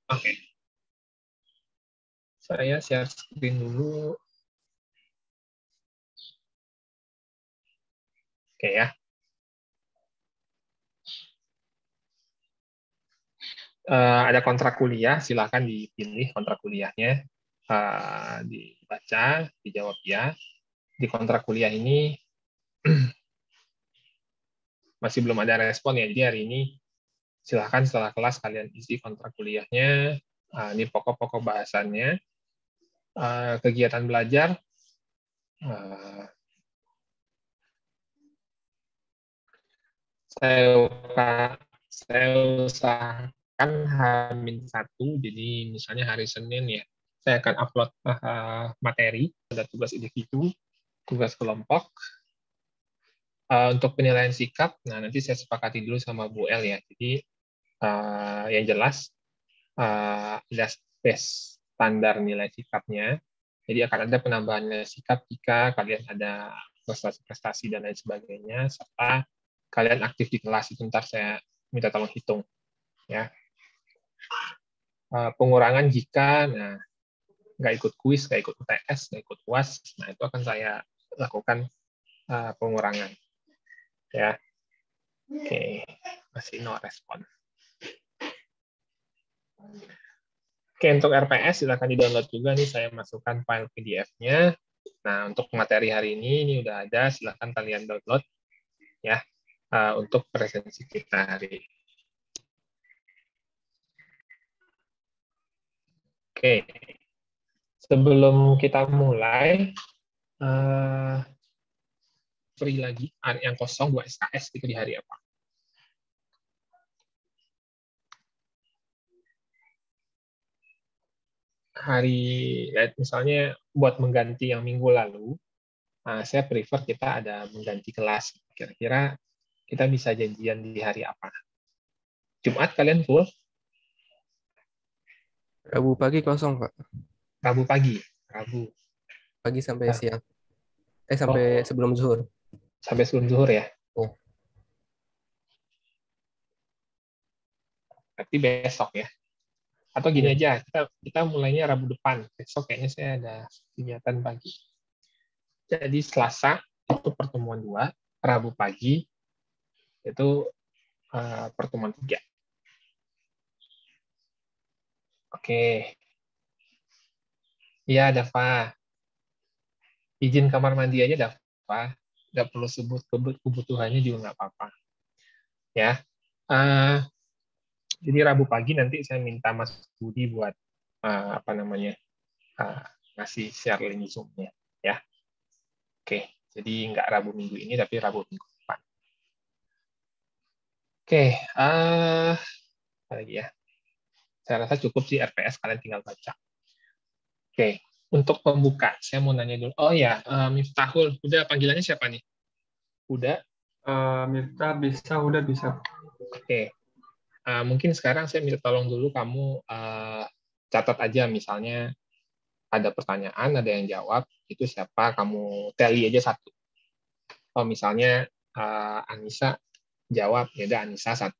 Oke. Saya share screen dulu. Oke ya. Ada kontrak kuliah, silakan dipilih kontrak kuliahnya, dibaca, dijawab ya. Di kontrak kuliah ini masih belum ada respon ya, jadi hari ini silakan setelah kelas kalian isi kontrak kuliahnya. Ini pokok-pokok bahasannya. Kegiatan belajar, saya usahakan H-1, jadi misalnya hari Senin ya, saya akan upload materi, ada tugas individu, tugas kelompok. Untuk penilaian sikap, nah nanti saya sepakati dulu sama Bu El ya. Jadi yang jelas ada standar nilai sikapnya. Jadi akan ada penambahan nilai sikap jika kalian ada prestasi-prestasi dan lain sebagainya, serta kalian aktif di kelas. Itu ntar saya minta tolong hitung ya. Pengurangan jika nggak ikut kuis, nggak ikut UTS, nggak ikut UAS, nah itu akan saya lakukan pengurangan ya. Oke, masih no respon. Oke, untuk RPS silakan di-download juga nih, saya masukkan file PDF-nya. Nah, untuk materi hari ini udah ada, silakan kalian download ya untuk presensi kita hari ini. Oke, sebelum kita mulai, free lagi, yang kosong buat SKS itu di hari apa? Hari, misalnya buat mengganti yang minggu lalu, saya prefer kita ada mengganti kelas. Kira-kira kita bisa janjian di hari apa? Jumat kalian full? Rabu pagi kosong, Pak. Rabu pagi? Rabu. Pagi sampai siang. Sampai Oh, sebelum zuhur. sampai sebelum zuhur ya? Oh. Berarti besok ya? Atau gini aja, kita mulainya Rabu depan. Besok kayaknya saya ada kegiatan pagi. Jadi Selasa itu pertemuan 2, Rabu pagi itu pertemuan 3. Oke. Iya, Dava. Izin kamar mandi aja, Dava. Nggak perlu sebut kebutuhannya juga nggak apa-apa. Ya. Jadi Rabu pagi nanti saya minta Mas Budi buat ngasih share link Zoom-nya. Ya. Oke. Jadi nggak Rabu minggu ini, tapi Rabu minggu depan. Oke. Apa lagi ya? Saya rasa cukup sih RPS, kalian tinggal baca. Oke. Untuk pembuka, saya mau nanya dulu. Oh ya, Miftahul. Udah panggilannya siapa nih? Udah? Miftah bisa, udah bisa. Oke. Mungkin sekarang saya minta tolong dulu kamu catat aja, misalnya ada pertanyaan, ada yang jawab, itu siapa, kamu tally aja satu. Oh, misalnya Anissa jawab, ya udah Anissa 1.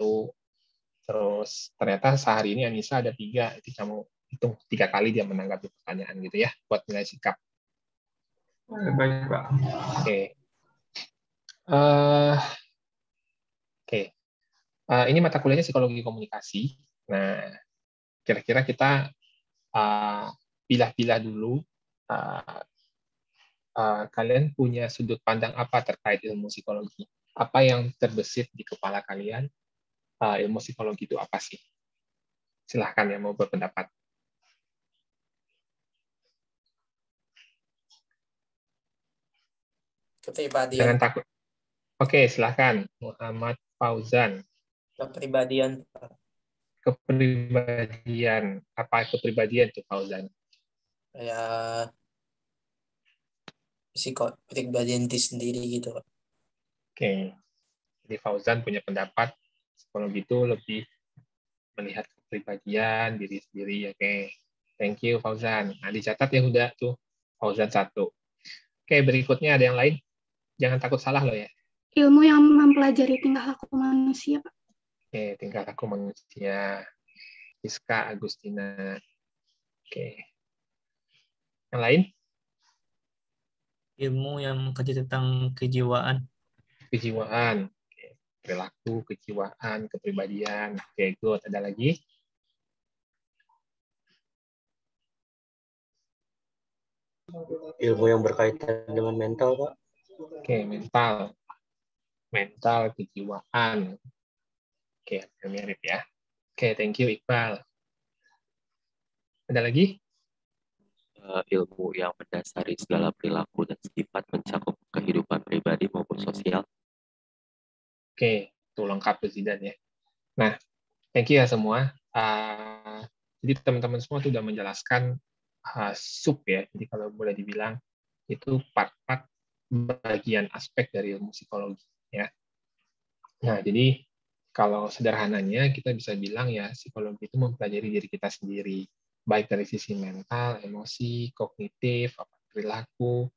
Terus ternyata sehari ini Anissa ada 3, itu kamu hitung 3 kali dia menanggapi pertanyaan gitu ya, buat nilai sikap. Baik, Pak. Oke. Oke. Ini mata kuliahnya psikologi komunikasi. Nah, kira-kira kita pilah-pilah dulu. Kalian punya sudut pandang apa terkait ilmu psikologi? Apa yang terbesit di kepala kalian? Ilmu psikologi itu apa sih? Silahkan yang mau berpendapat. Kepribadian. Jangan takut. Oke, silahkan. Muhammad Fauzan. Kepribadian. Kepribadian. Apa kepribadian itu, Fauzan? Ya, kepribadian itu sendiri gitu. Oke. Jadi Fauzan punya pendapat psikologi itu lebih melihat kepribadian diri sendiri. Oke. Thank you, Fauzan. Nah, dicatat ya udah tuh. Fauzan 1. Oke, berikutnya ada yang lain. Jangan takut salah loh ya. Ilmu yang mempelajari tingkah laku manusia, Pak. Oke, tingkah laku manusia. Rizka Agustina. Oke. Yang lain? Ilmu yang mengkaji tentang kejiwaan. Kejiwaan. Oke. Perilaku, kejiwaan, kepribadian. Oke, good. Ada lagi? Ilmu yang berkaitan dengan mental, Pak. Oke, mental. Mental, kejiwaan. Oke, mirip ya. Oke, thank you Iqbal. Ada lagi? Ilmu yang mendasari segala perilaku dan sifat mencakup kehidupan pribadi maupun sosial. Oke, itu lengkap tuh Zidan ya. Nah, thank you ya semua. Jadi teman-teman semua sudah menjelaskan sub ya. Jadi kalau boleh dibilang itu part-part bagian aspek dari ilmu psikologi ya. Nah, jadi kalau sederhananya kita bisa bilang ya psikologi itu mempelajari diri kita sendiri, baik dari sisi mental, emosi, kognitif, perilaku,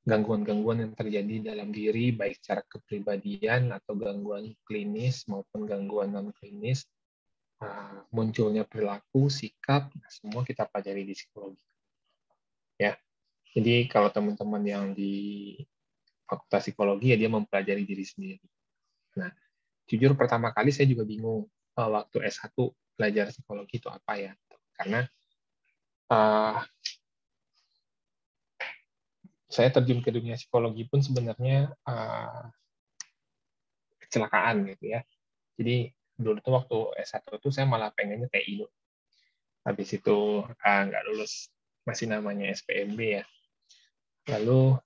gangguan-gangguan yang terjadi dalam diri, baik secara kepribadian atau gangguan klinis maupun gangguan non-klinis, munculnya perilaku, sikap, semua kita pelajari di psikologi. Ya, jadi kalau teman-teman yang di Fakultas Psikologi ya dia mempelajari diri sendiri. Nah, jujur pertama kali saya juga bingung waktu S1 belajar psikologi itu apa ya. Karena saya terjun ke dunia psikologi pun sebenarnya kecelakaan gitu ya. Jadi dulu tuh waktu S1 tuh saya malah pengennya TI. Habis itu nggak lulus, masih namanya SPMB ya. Lalu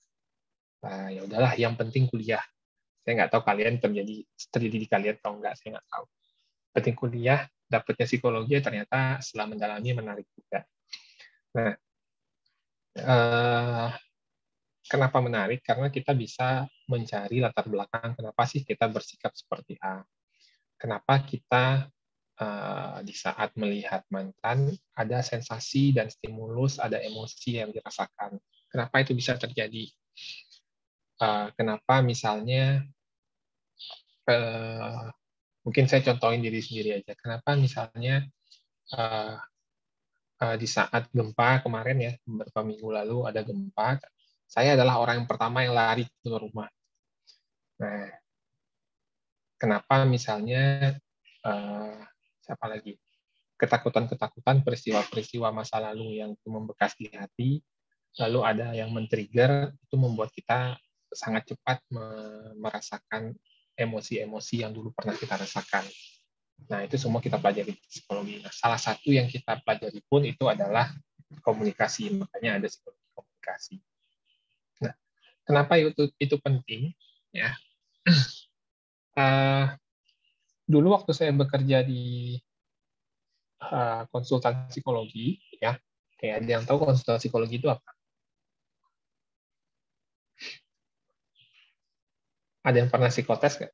ya udahlah, yang penting kuliah. Saya nggak tahu kalian terjadi di kalian atau enggak, saya nggak tahu. Penting kuliah, dapatnya psikologi, ternyata setelah mendalami menarik juga. Nah, kenapa menarik? Karena kita bisa mencari latar belakang kenapa sih kita bersikap seperti A. Kenapa kita di saat melihat mantan ada sensasi dan stimulus, ada emosi yang dirasakan. Kenapa itu bisa terjadi? Kenapa misalnya mungkin saya contohin diri sendiri aja. Kenapa misalnya di saat gempa kemarin ya, beberapa minggu lalu ada gempa, saya adalah orang yang pertama yang lari keluar rumah. Nah, kenapa misalnya siapa lagi? Ketakutan-ketakutan, peristiwa-peristiwa masa lalu yang membekas di hati, lalu ada yang men-trigger, itu membuat kita sangat cepat merasakan emosi-emosi yang dulu pernah kita rasakan. Nah, itu semua kita pelajari di psikologi. Nah, salah satu yang kita pelajari pun itu adalah komunikasi. Makanya ada psikologi komunikasi. Nah, kenapa itu penting? Ya, dulu waktu saya bekerja di konsultan psikologi, ya, kayak ada yang tahu konsultan psikologi itu apa? Ada yang pernah psikotes nggak?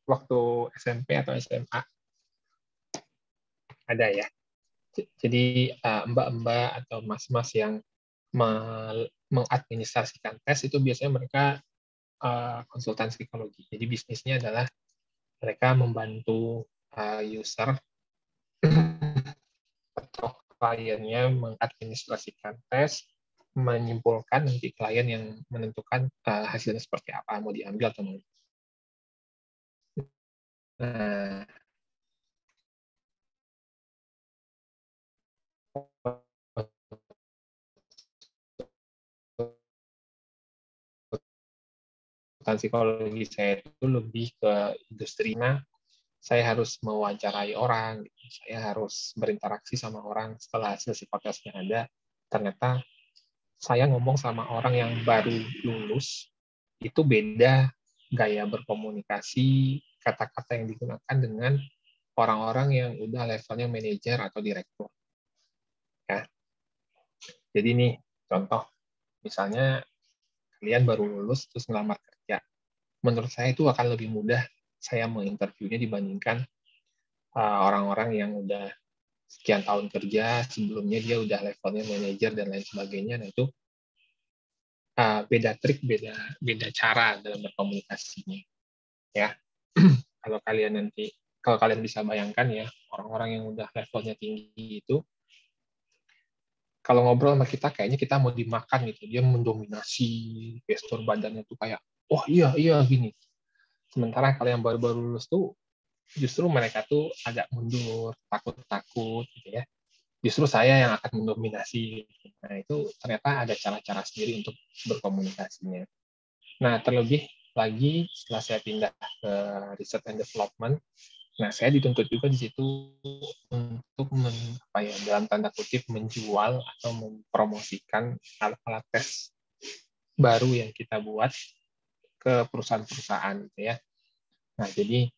Waktu SMP atau SMA? Ada ya. Jadi mbak-mbak atau mas-mas yang mengadministrasikan tes itu biasanya mereka konsultan psikologi. Jadi bisnisnya adalah mereka membantu user atau kliennya mengadministrasikan tes, menyimpulkan nanti klien yang menentukan hasilnya seperti apa, mau diambil atau mau. Nah, psikologi saya itu lebih ke industrinya. Saya harus mewawancarai orang, saya harus berinteraksi sama orang. Setelah hasil psikotesnya ada, ternyata saya ngomong sama orang yang baru lulus, itu beda gaya berkomunikasi, kata-kata yang digunakan dengan orang-orang yang udah levelnya manajer atau direktur. Ya. Jadi nih, contoh, misalnya kalian baru lulus terus ngelamar kerja. Menurut saya itu akan lebih mudah saya menginterviewnya dibandingkan orang-orang yang udah sekian tahun kerja, sebelumnya dia udah levelnya manajer dan lain sebagainya. Nah, itu beda trik, beda cara dalam berkomunikasinya. Ya, kalau kalian bisa bayangkan ya, orang-orang yang udah levelnya tinggi itu, kalau ngobrol sama kita kayaknya kita mau dimakan gitu. Dia mendominasi, gestur badannya tuh kayak, oh iya gini. Sementara kalau yang baru-baru lulus tuh justru mereka tuh agak mundur, takut-takut gitu ya. Justru saya yang akan mendominasi. Nah, itu ternyata ada cara-cara sendiri untuk berkomunikasinya. Nah, terlebih lagi setelah saya pindah ke research and development, nah saya dituntut juga di situ untuk dalam tanda kutip menjual atau mempromosikan alat-alat tes baru yang kita buat ke perusahaan-perusahaan gitu ya. Nah, jadi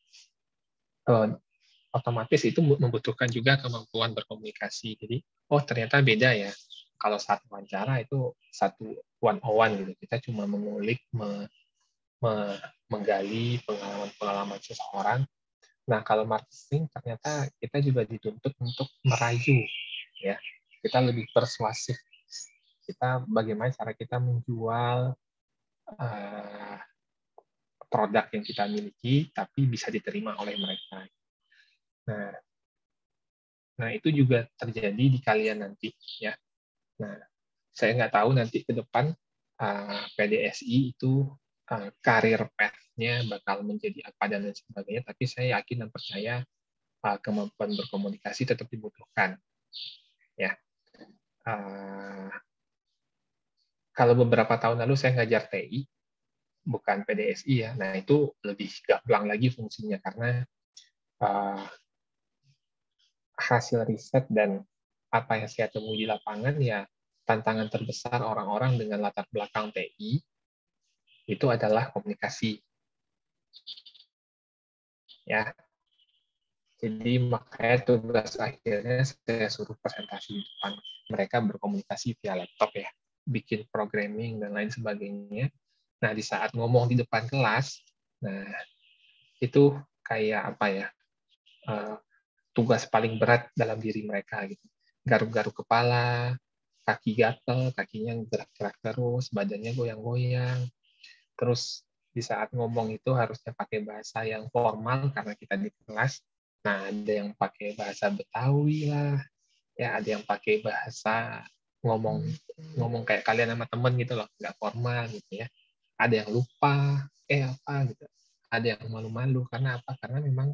otomatis itu membutuhkan juga kemampuan berkomunikasi. Jadi, oh ternyata beda ya. Kalau saat wawancara itu satu one-on-one gitu. Kita cuma mengulik, menggali pengalaman-pengalaman seseorang. Nah, kalau marketing ternyata kita juga dituntut untuk merayu, ya. Kita lebih persuasif. Kita bagaimana cara kita menjual produk yang kita miliki, tapi bisa diterima oleh mereka. Nah, itu juga terjadi di kalian nanti, ya. Nah, saya nggak tahu nanti ke depan PDSI itu karir path-nya bakal menjadi apa dan lain sebagainya, tapi saya yakin dan percaya kemampuan berkomunikasi tetap dibutuhkan. Ya, kalau beberapa tahun lalu saya ngajar TI, bukan PDSI ya, nah itu lebih gamblang lagi fungsinya karena hasil riset dan apa yang saya temui di lapangan ya tantangan terbesar orang-orang dengan latar belakang TI itu adalah komunikasi. Ya. Jadi makanya tugas akhirnya saya suruh presentasi di depan. Mereka berkomunikasi via laptop ya, bikin programming dan lain sebagainya. Nah, di saat ngomong di depan kelas, nah itu kayak apa ya? Tugas paling berat dalam diri mereka gitu. Garuk-garuk kepala, kaki gatel, kakinya gerak-gerak terus, badannya goyang-goyang. Terus di saat ngomong itu harusnya pakai bahasa yang formal karena kita di kelas. Nah, ada yang pakai bahasa Betawi lah, ya ada yang pakai bahasa ngomong kayak kalian sama temen gitu loh, nggak formal gitu ya. Ada yang lupa, apa gitu. Ada yang malu-malu karena apa? Karena memang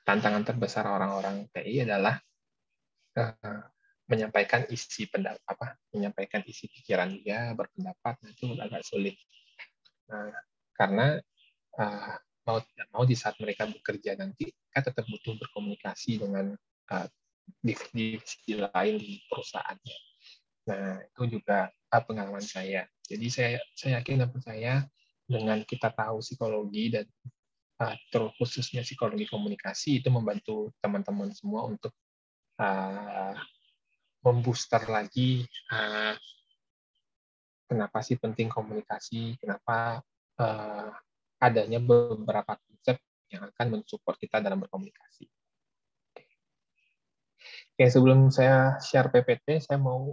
tantangan terbesar orang-orang TI adalah menyampaikan isi menyampaikan isi pikiran dia, berpendapat, itu agak sulit. Nah, karena mau tidak mau di saat mereka bekerja nanti, mereka tetap butuh berkomunikasi dengan divisi lain di perusahaannya. Nah, itu juga pengalaman saya. Jadi saya yakin dan percaya dengan kita tahu psikologi dan khususnya psikologi komunikasi itu membantu teman-teman semua untuk membooster lagi kenapa sih penting komunikasi, kenapa adanya beberapa konsep yang akan mensupport kita dalam berkomunikasi. Oke, sebelum saya share PPT, saya mau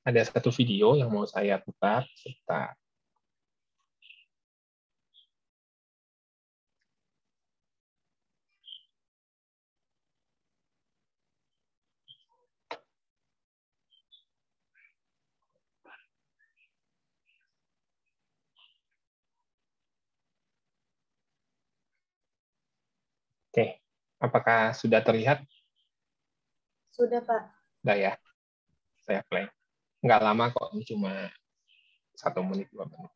ada satu video yang mau saya putar. Sebentar. Oke, apakah sudah terlihat? Sudah, Pak. Sudah ya, saya play. Nggak lama kok, ini cuma 1 menit, 2 menit.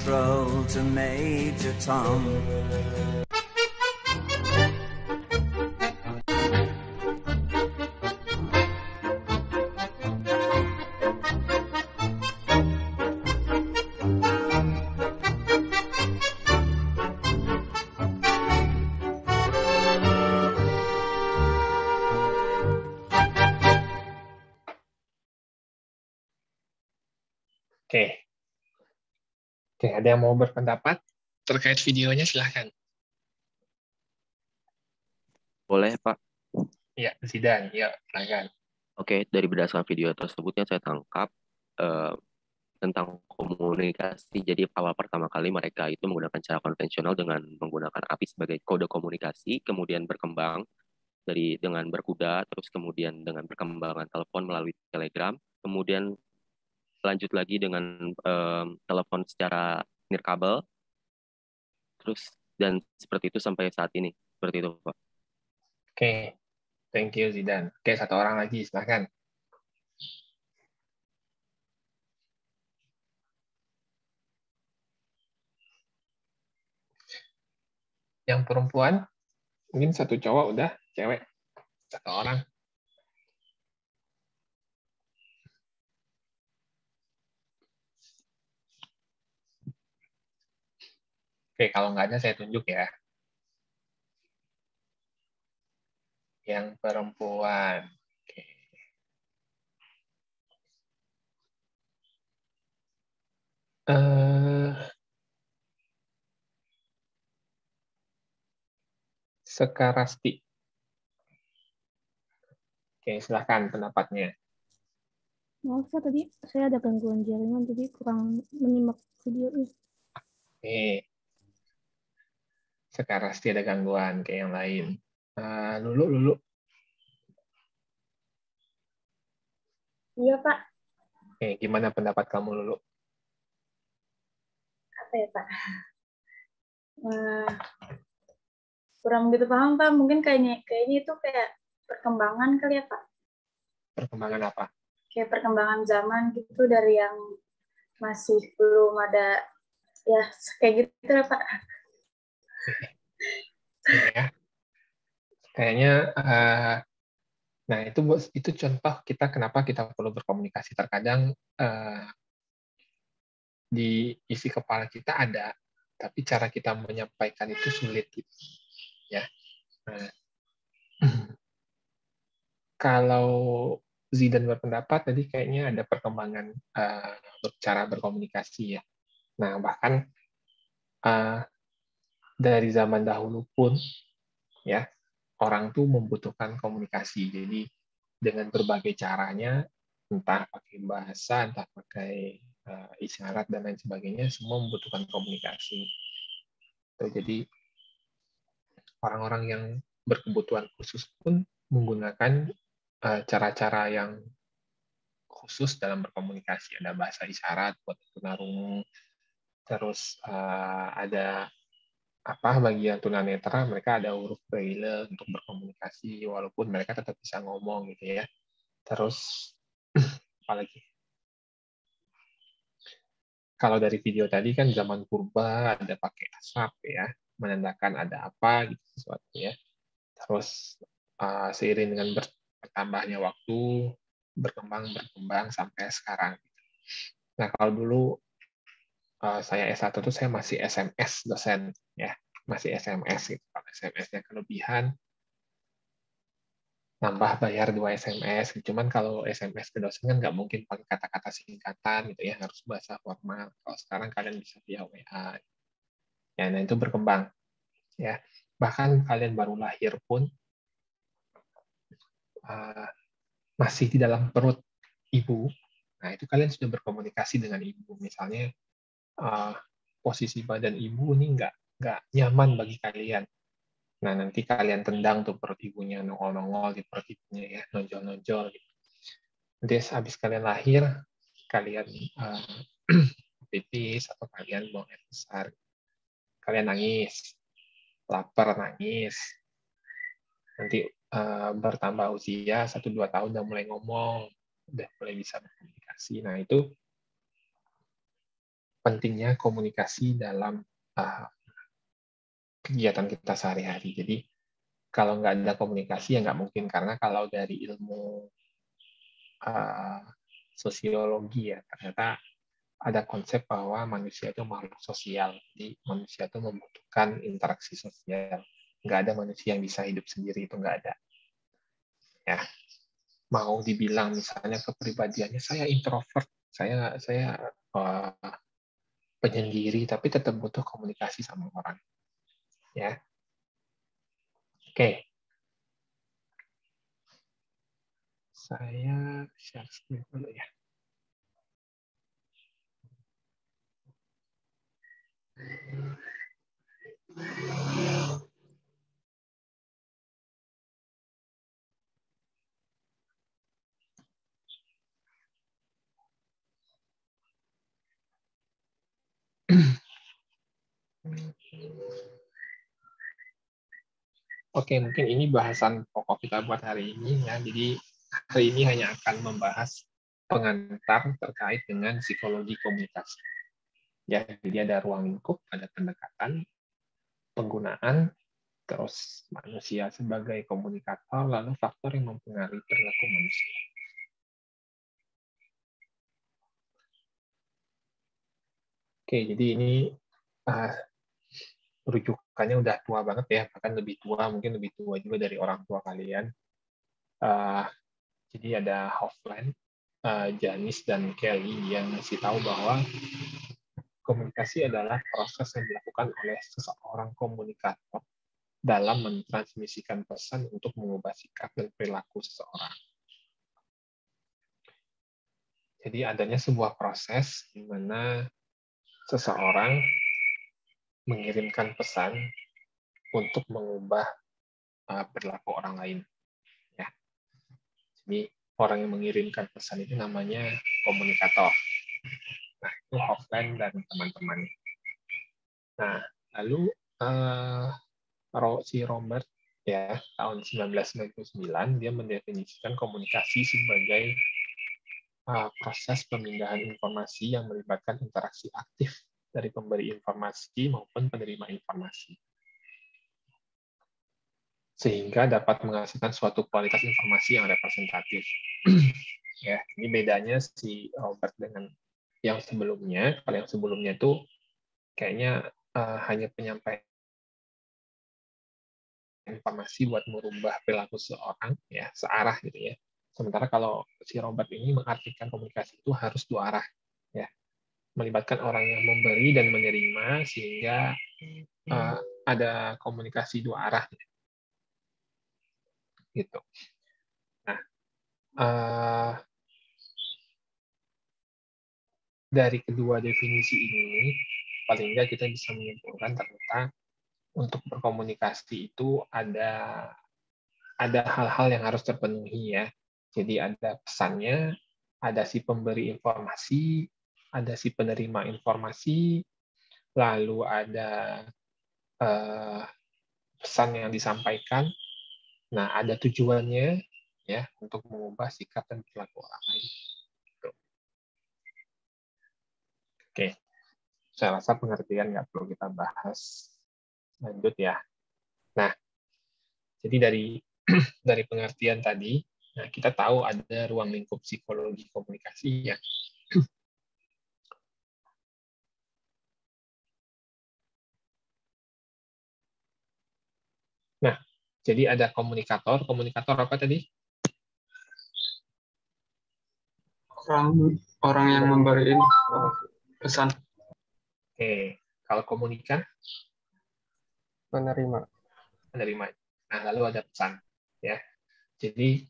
control to Major Tom. Oke. Oke, ada yang mau berpendapat terkait videonya, silahkan. Boleh, Pak? Ya, Zidan, ya, silahkan. Oke, dari berdasarkan video tersebut yang saya tangkap tentang komunikasi. Jadi awal pertama kali mereka itu menggunakan cara konvensional dengan menggunakan api sebagai kode komunikasi, kemudian berkembang dengan berkuda, terus kemudian dengan perkembangan telepon melalui Telegram, kemudian lanjut lagi dengan telepon secara nirkabel, terus dan seperti itu sampai saat ini. Seperti itu, Pak. Oke, thank you, Zidan. Oke, satu orang lagi, silahkan. Yang perempuan, mungkin satu cowok udah, cewek satu orang. Oke, kalau nggak ada saya tunjuk ya. Yang perempuan. Oke. Sekarasti. Oke, silahkan pendapatnya. Maaf Pak, tadi saya ada gangguan jaringan, jadi kurang menyimak videonya. Oke. Sekarasti ada gangguan kayak yang lain. Lulu. Iya Pak, Oke, gimana pendapat kamu, Lulu? apa ya Pak? Kurang begitu paham Pak, mungkin kayaknya itu kayak perkembangan kali ya Pak. Perkembangan apa? Kayak perkembangan zaman gitu, dari yang masih belum ada, ya kayak gitu lah Pak. Ya. Kayaknya nah itu contoh kita kenapa kita perlu berkomunikasi. Terkadang di isi kepala kita ada, tapi cara kita menyampaikan itu sulit gitu. Ya. Nah, kalau Zidan berpendapat tadi kayaknya ada perkembangan cara berkomunikasi ya. Nah, bahkan dari zaman dahulu pun ya, orang tuh membutuhkan komunikasi. Jadi dengan berbagai caranya, entah pakai bahasa, entah pakai isyarat dan lain sebagainya, semua membutuhkan komunikasi. Jadi orang-orang yang berkebutuhan khusus pun menggunakan cara-cara yang khusus dalam berkomunikasi. Ada bahasa isyarat buat tunarungu, terus ada bagian tunanetra, mereka ada huruf braille untuk berkomunikasi walaupun mereka tetap bisa ngomong gitu ya. Terus apalagi? Kalau dari video tadi kan zaman purba ada pakai asap ya, menandakan ada apa gitu sesuatu ya. Terus seiring dengan bertambahnya waktu berkembang sampai sekarang. Nah, kalau dulu saya S1 itu saya masih SMS dosen ya, masih SMS gitu. Kalau SMS-nya kelebihan nambah bayar 2 SMS. Cuman kalau SMS ke dosen kan nggak mungkin pakai kata-kata singkatan gitu ya, harus bahasa formal. Kalau sekarang kalian bisa via WA. Ya, nah itu berkembang ya. Bahkan kalian baru lahir pun masih di dalam perut ibu. Nah, itu kalian sudah berkomunikasi dengan ibu. Misalnya posisi badan ibu ini nggak nyaman bagi kalian. Nah, nanti kalian tendang tuh perut ibunya, nongol-nongol di perut ibunya ya, nonjol-nonjol gitu. Nanti habis kalian lahir, kalian pipis atau kalian buang air besar. Kalian nangis, lapar nangis. Nanti bertambah usia 1-2 tahun udah mulai ngomong, udah mulai bisa berkomunikasi. Nah, itu pentingnya komunikasi dalam kegiatan kita sehari-hari. Jadi kalau nggak ada komunikasi ya nggak mungkin, karena kalau dari ilmu sosiologi ya ternyata ada konsep bahwa manusia itu makhluk sosial. Jadi manusia itu membutuhkan interaksi sosial. Nggak ada manusia yang bisa hidup sendiri, itu nggak ada. Ya, mau dibilang misalnya kepribadiannya saya introvert, saya penyendiri, tapi tetap butuh komunikasi sama orang. Ya, oke. Saya share screen dulu ya. Oke, mungkin ini bahasan pokok kita buat hari ini ya. Jadi hari ini hanya akan membahas pengantar terkait dengan psikologi komunikasi. Ya, jadi ada ruang lingkup, ada pendekatan, penggunaan, terus manusia sebagai komunikator, lalu faktor yang mempengaruhi perilaku manusia. Oke, jadi ini rujukannya udah tua banget ya, bahkan lebih tua, mungkin lebih tua juga dari orang tua kalian. Jadi ada Hofland, Janis, dan Kelly yang ngasih tahu bahwa komunikasi adalah proses yang dilakukan oleh seseorang komunikator dalam mentransmisikan pesan untuk mengubah sikap dan perilaku seseorang. Jadi adanya sebuah proses di mana seseorang mengirimkan pesan untuk mengubah perilaku orang lain. Ya. Jadi orang yang mengirimkan pesan itu namanya komunikator. Nah, itu Hofland dan teman-temannya. Nah, lalu si Robert ya tahun 1999 dia mendefinisikan komunikasi sebagai proses pemindahan informasi yang melibatkan interaksi aktif dari pemberi informasi maupun penerima informasi, sehingga dapat menghasilkan suatu kualitas informasi yang representatif. Ya, ini bedanya si Robert dengan yang sebelumnya. Kalau yang sebelumnya itu kayaknya hanya penyampaian informasi buat merubah perilaku seorang, ya searah gitu ya. Sementara kalau si Robert ini mengartikan komunikasi itu harus dua arah, ya, melibatkan orang yang memberi dan menerima sehingga ada komunikasi dua arah, gitu. Nah, dari kedua definisi ini, paling nggak kita bisa menyimpulkan ternyata untuk berkomunikasi itu ada hal-hal yang harus terpenuhi ya. Jadi ada pesannya, ada si pemberi informasi, ada si penerima informasi, lalu ada pesan yang disampaikan. Nah, ada tujuannya ya untuk mengubah sikap dan perilaku orang lain. Oke, saya rasa pengertian nggak perlu kita bahas lanjut ya. Nah, jadi dari pengertian tadi, nah kita tahu ada ruang lingkup psikologi komunikasi ya. Nah, jadi ada komunikator. Komunikator apa tadi? Orang yang memberi pesan. Oke, kalau komunikan? Penerima. Nah, lalu ada pesan, ya. Jadi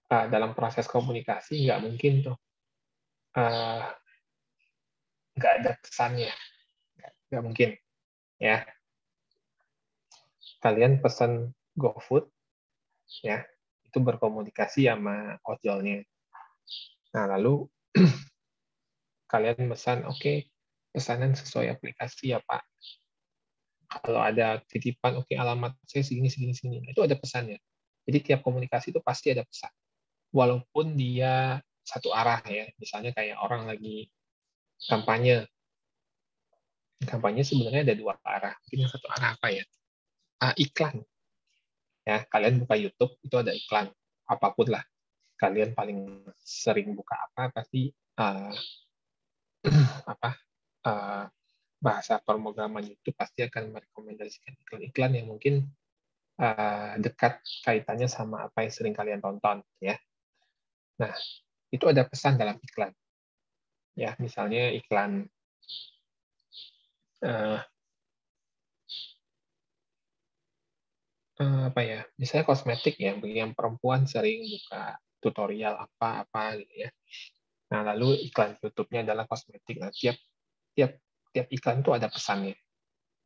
dalam proses komunikasi nggak mungkin tuh nggak ada pesannya, nggak mungkin, ya. Kalian pesan GoFood, ya, itu berkomunikasi sama ojolnya. Nah, lalu kalian pesan, oke, pesanan sesuai aplikasi ya Pak. Kalau ada titipan, oke, alamat saya segini. Itu ada pesannya. Jadi tiap komunikasi itu pasti ada pesan. Walaupun dia satu arah ya. Misalnya kayak orang lagi kampanye. Kampanye sebenarnya ada dua arah. Mungkin yang satu arah apa ya? Iklan. Ya, kalian buka YouTube itu ada iklan. Apapun lah. Kalian paling sering buka apa pasti bahasa pemrograman YouTube pasti akan merekomendasikan iklan-iklan yang mungkin dekat kaitannya sama apa yang sering kalian tonton, ya. Nah, itu ada pesan dalam iklan. Ya, misalnya iklan apa ya? Misalnya kosmetik ya, bagi yang perempuan sering buka tutorial apa-apa gitu ya. Nah, lalu iklan YouTube-nya adalah kosmetik. Nah, tiap iklan itu ada pesannya,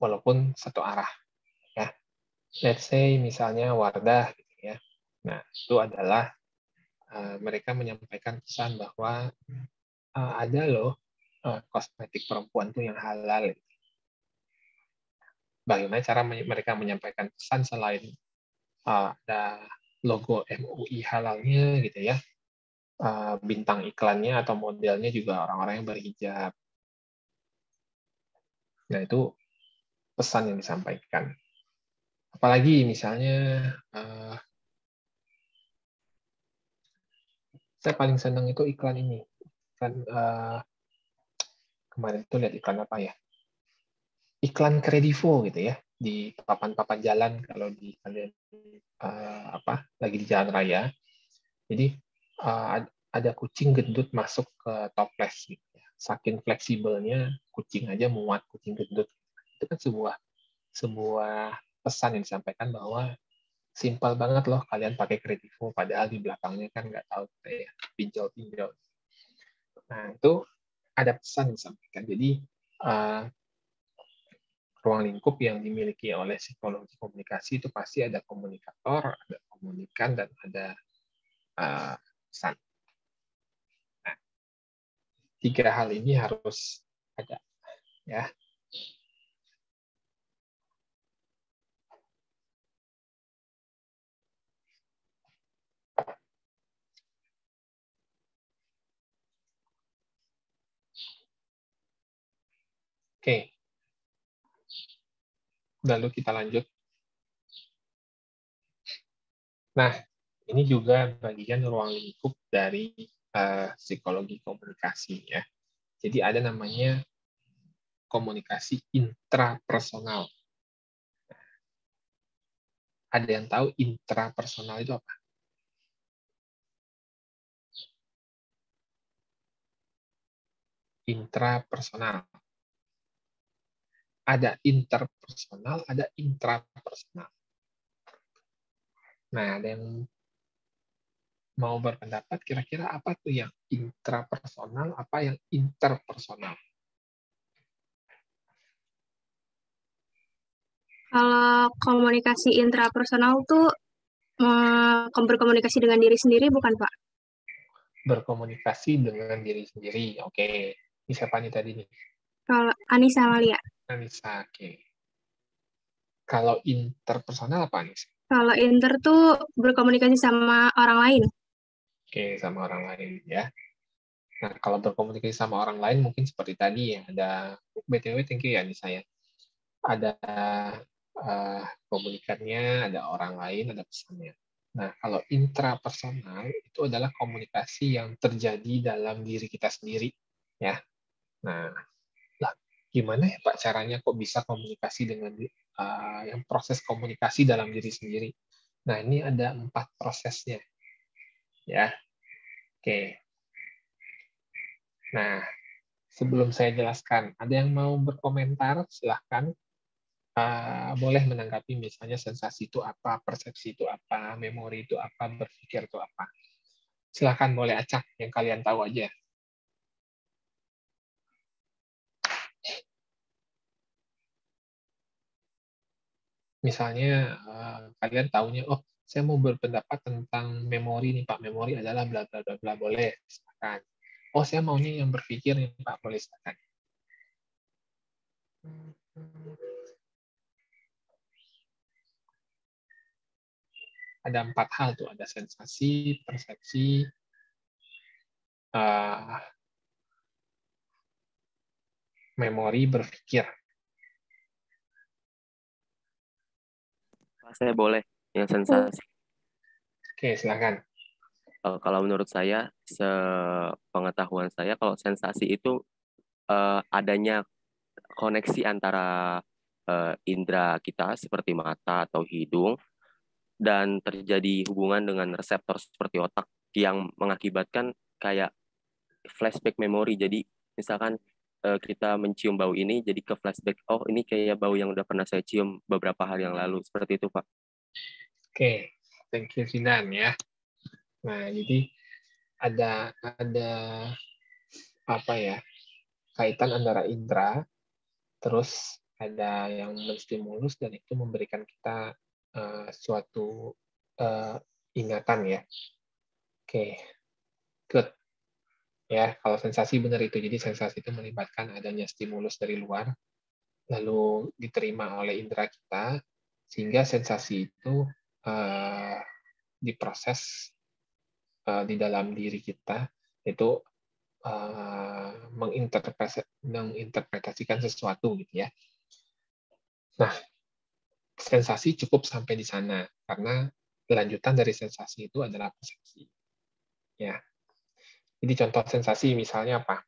walaupun satu arah, ya. Let's say misalnya Wardah, gitu ya. Nah, itu adalah mereka menyampaikan pesan bahwa ada loh kosmetik perempuan tuh yang halal. Bagaimana cara mereka menyampaikan pesan selain ada logo MUI halalnya gitu ya, bintang iklannya atau modelnya juga orang-orang yang berhijab. Nah, itu pesan yang disampaikan. Apalagi misalnya saya paling senang itu iklan ini. Iklan kemarin itu lihat iklan apa ya? Iklan Kredivo gitu ya, di papan-papan jalan kalau di kalian lagi di jalan raya. Jadi ada kucing gendut masuk ke toples gitu ya. Saking fleksibelnya kucing aja muat kucing gendut. Itu kan sebuah pesan yang disampaikan bahwa simpel banget loh kalian pakai Kredivo, padahal di belakangnya kan nggak tahu kayak pinjol-pinjol. Nah, itu ada pesan yang disampaikan. Jadi ruang lingkup yang dimiliki oleh psikologi komunikasi itu pasti ada komunikator, ada komunikan, dan ada pesan. Nah, 3 hal ini harus ada, ya. Oke. Lalu kita lanjut. Nah, ini juga bagian ruang lingkup dari psikologi komunikasi, ya. Jadi ada namanya komunikasi intrapersonal. Ada yang tahu intrapersonal itu apa? Intrapersonal. Ada interpersonal, ada intrapersonal. Nah, ada yang mau berpendapat kira-kira apa tuh yang intrapersonal, apa yang interpersonal? Kalau komunikasi intrapersonal tuh berkomunikasi dengan diri sendiri, bukan, Pak? Berkomunikasi dengan diri sendiri. Oke. Ini siapa nih tadi nih? Kalau Anissa Amalia. Anissa, oke. Kalau interpersonal apa, Anissa? Kalau inter tuh berkomunikasi sama orang lain. Oke, sama orang lain, ya. Nah, kalau berkomunikasi sama orang lain mungkin seperti tadi ya, ada BTW, thank you ya Anissa ya. Ada komunikannya, ada orang lain, ada pesannya. Nah, kalau intrapersonal itu adalah komunikasi yang terjadi dalam diri kita sendiri, ya. Nah, lah, gimana ya Pak caranya kok bisa komunikasi dengan yang proses komunikasi dalam diri sendiri? Nah, ini ada 4 prosesnya, ya. Oke. Nah, sebelum saya jelaskan, ada yang mau berkomentar? Silahkan. Boleh menanggapi misalnya sensasi itu apa, persepsi itu apa, memori itu apa, berpikir itu apa. Silahkan boleh acak yang kalian tahu aja. Misalnya kalian tahunya, oh saya mau berpendapat tentang memori nih Pak, memori adalah bla bla bla bla, boleh silakan. Oh saya maunya yang berpikir nih Pak, boleh silakan. Ada 4 hal tuh, ada sensasi, persepsi, memori, berpikir. saya boleh yang sensasi. Oke, silakan. Kalau menurut saya, sepengetahuan saya, kalau sensasi itu adanya koneksi antara indera kita seperti mata atau hidung dan terjadi hubungan dengan reseptor seperti otak yang mengakibatkan kayak flashback memori. Jadi misalkan kita mencium bau ini jadi ke flashback, oh ini kayak bau yang udah pernah saya cium beberapa hari yang lalu, seperti itu Pak. Oke, thank you Sinan ya. Nah, jadi ada apa ya, kaitan antara indera, terus ada yang menstimulus dan itu memberikan kita suatu ingatan ya. Oke, good. Ya, kalau sensasi benar itu. Jadi sensasi itu melibatkan adanya stimulus dari luar, lalu diterima oleh indera kita, sehingga sensasi itu diproses di dalam diri kita, itu menginterpretasikan sesuatu gitu ya. Nah, sensasi cukup sampai di sana karena lanjutan dari sensasi itu adalah persepsi. Ya. Jadi contoh sensasi misalnya apa?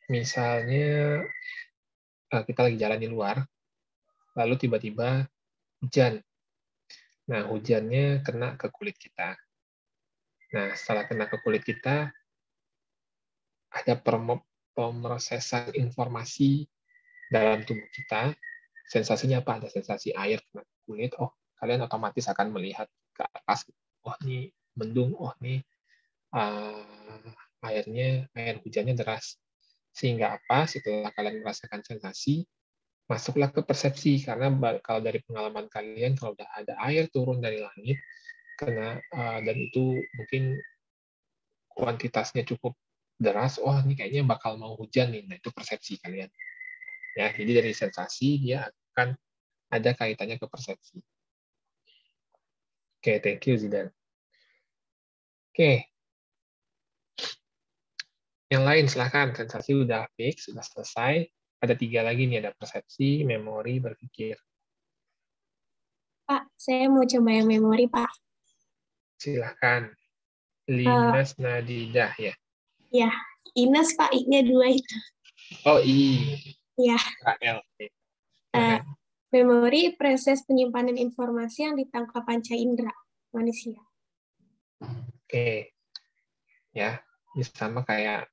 Misalnya kita lagi jalan di luar, lalu tiba-tiba hujan. Nah, hujannya kena ke kulit kita. Nah, setelah kena ke kulit kita, ada pemrosesan informasi dalam tubuh kita. Sensasinya apa? Ada sensasi air kena ke kulit. Oh, kalian otomatis akan melihat ke atas. Oh, ini mendung. Oh, ini air hujannya deras. Sehingga apa? Setelah kalian merasakan sensasi, masuklah ke persepsi. Karena kalau dari pengalaman kalian, kalau udah ada air turun dari langit, dan itu mungkin kuantitasnya cukup deras, oh ini kayaknya bakal mau hujan nih. Nah, itu persepsi kalian. Ya, jadi dari sensasi dia akan ada kaitannya ke persepsi. Oke, thank you Zidan. Oke. Yang lain silahkan, sensasi udah fix, sudah selesai. Ada 3 lagi nih, ada persepsi, memori, berpikir. Pak, saya mau coba yang memori, Pak. Silahkan. Linas Nadidah ya. Ya, Ines, Pak, I-nya 2 itu. Oh, I. Ya. KL. Memori, proses penyimpanan informasi yang ditangkap panca indera manusia. Oke. Ya, ini sama kayak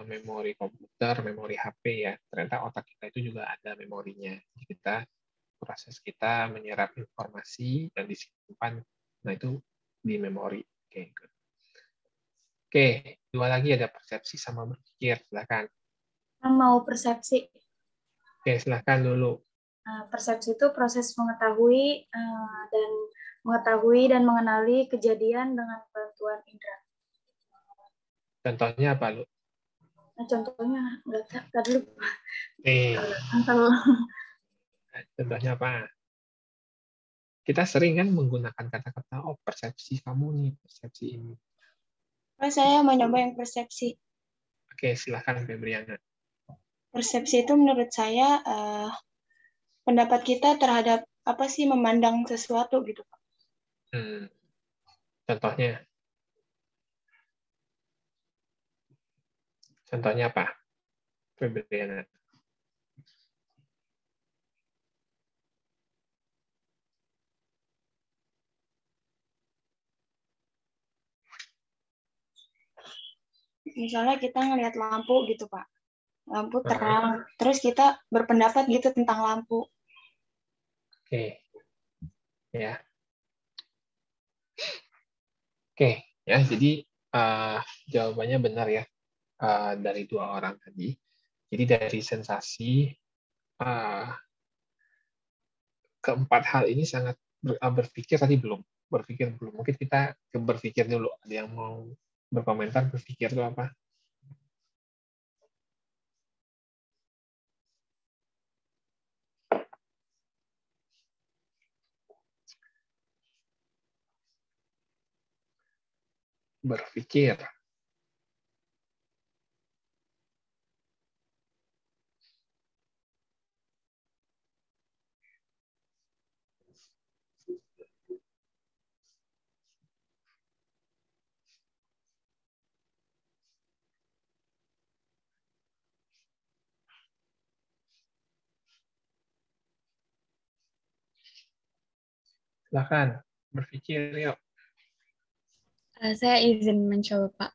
memori komputer, memori HP ya. Ternyata otak kita itu juga ada memorinya. Jadi proses kita menyerap informasi dan disimpan. Nah, itu di memori. Oke, good. Oke, 2 lagi ada persepsi sama berpikir. Silakan. Mau persepsi. Oke, silakan dulu. Persepsi itu proses mengetahui dan mengenali kejadian dengan bantuan indera. Contohnya apa, Lu? Nah, contohnya nggak dulu. Contohnya apa? Kita sering kan menggunakan kata-kata, oh persepsi kamu nih, persepsi ini. Saya mau nyoba yang persepsi. Oke, silakan Febriana. Persepsi itu menurut saya pendapat kita terhadap apa sih memandang sesuatu gitu, Pak. Contohnya? Contohnya apa? Febriana. Misalnya kita ngelihat lampu gitu, Pak. Lampu terang. Terus kita berpendapat gitu tentang lampu. Oke. Ya. Oke, ya. Jadi jawabannya benar ya dari 2 orang tadi. Jadi dari sensasi keempat hal ini sangat berpikir tadi belum. Berpikir belum. Mungkin kita berpikir dulu. Ada yang mau berkomentar berpikir itu apa? Berpikir. Silakan berpikir yuk. Saya izin mencoba, Pak.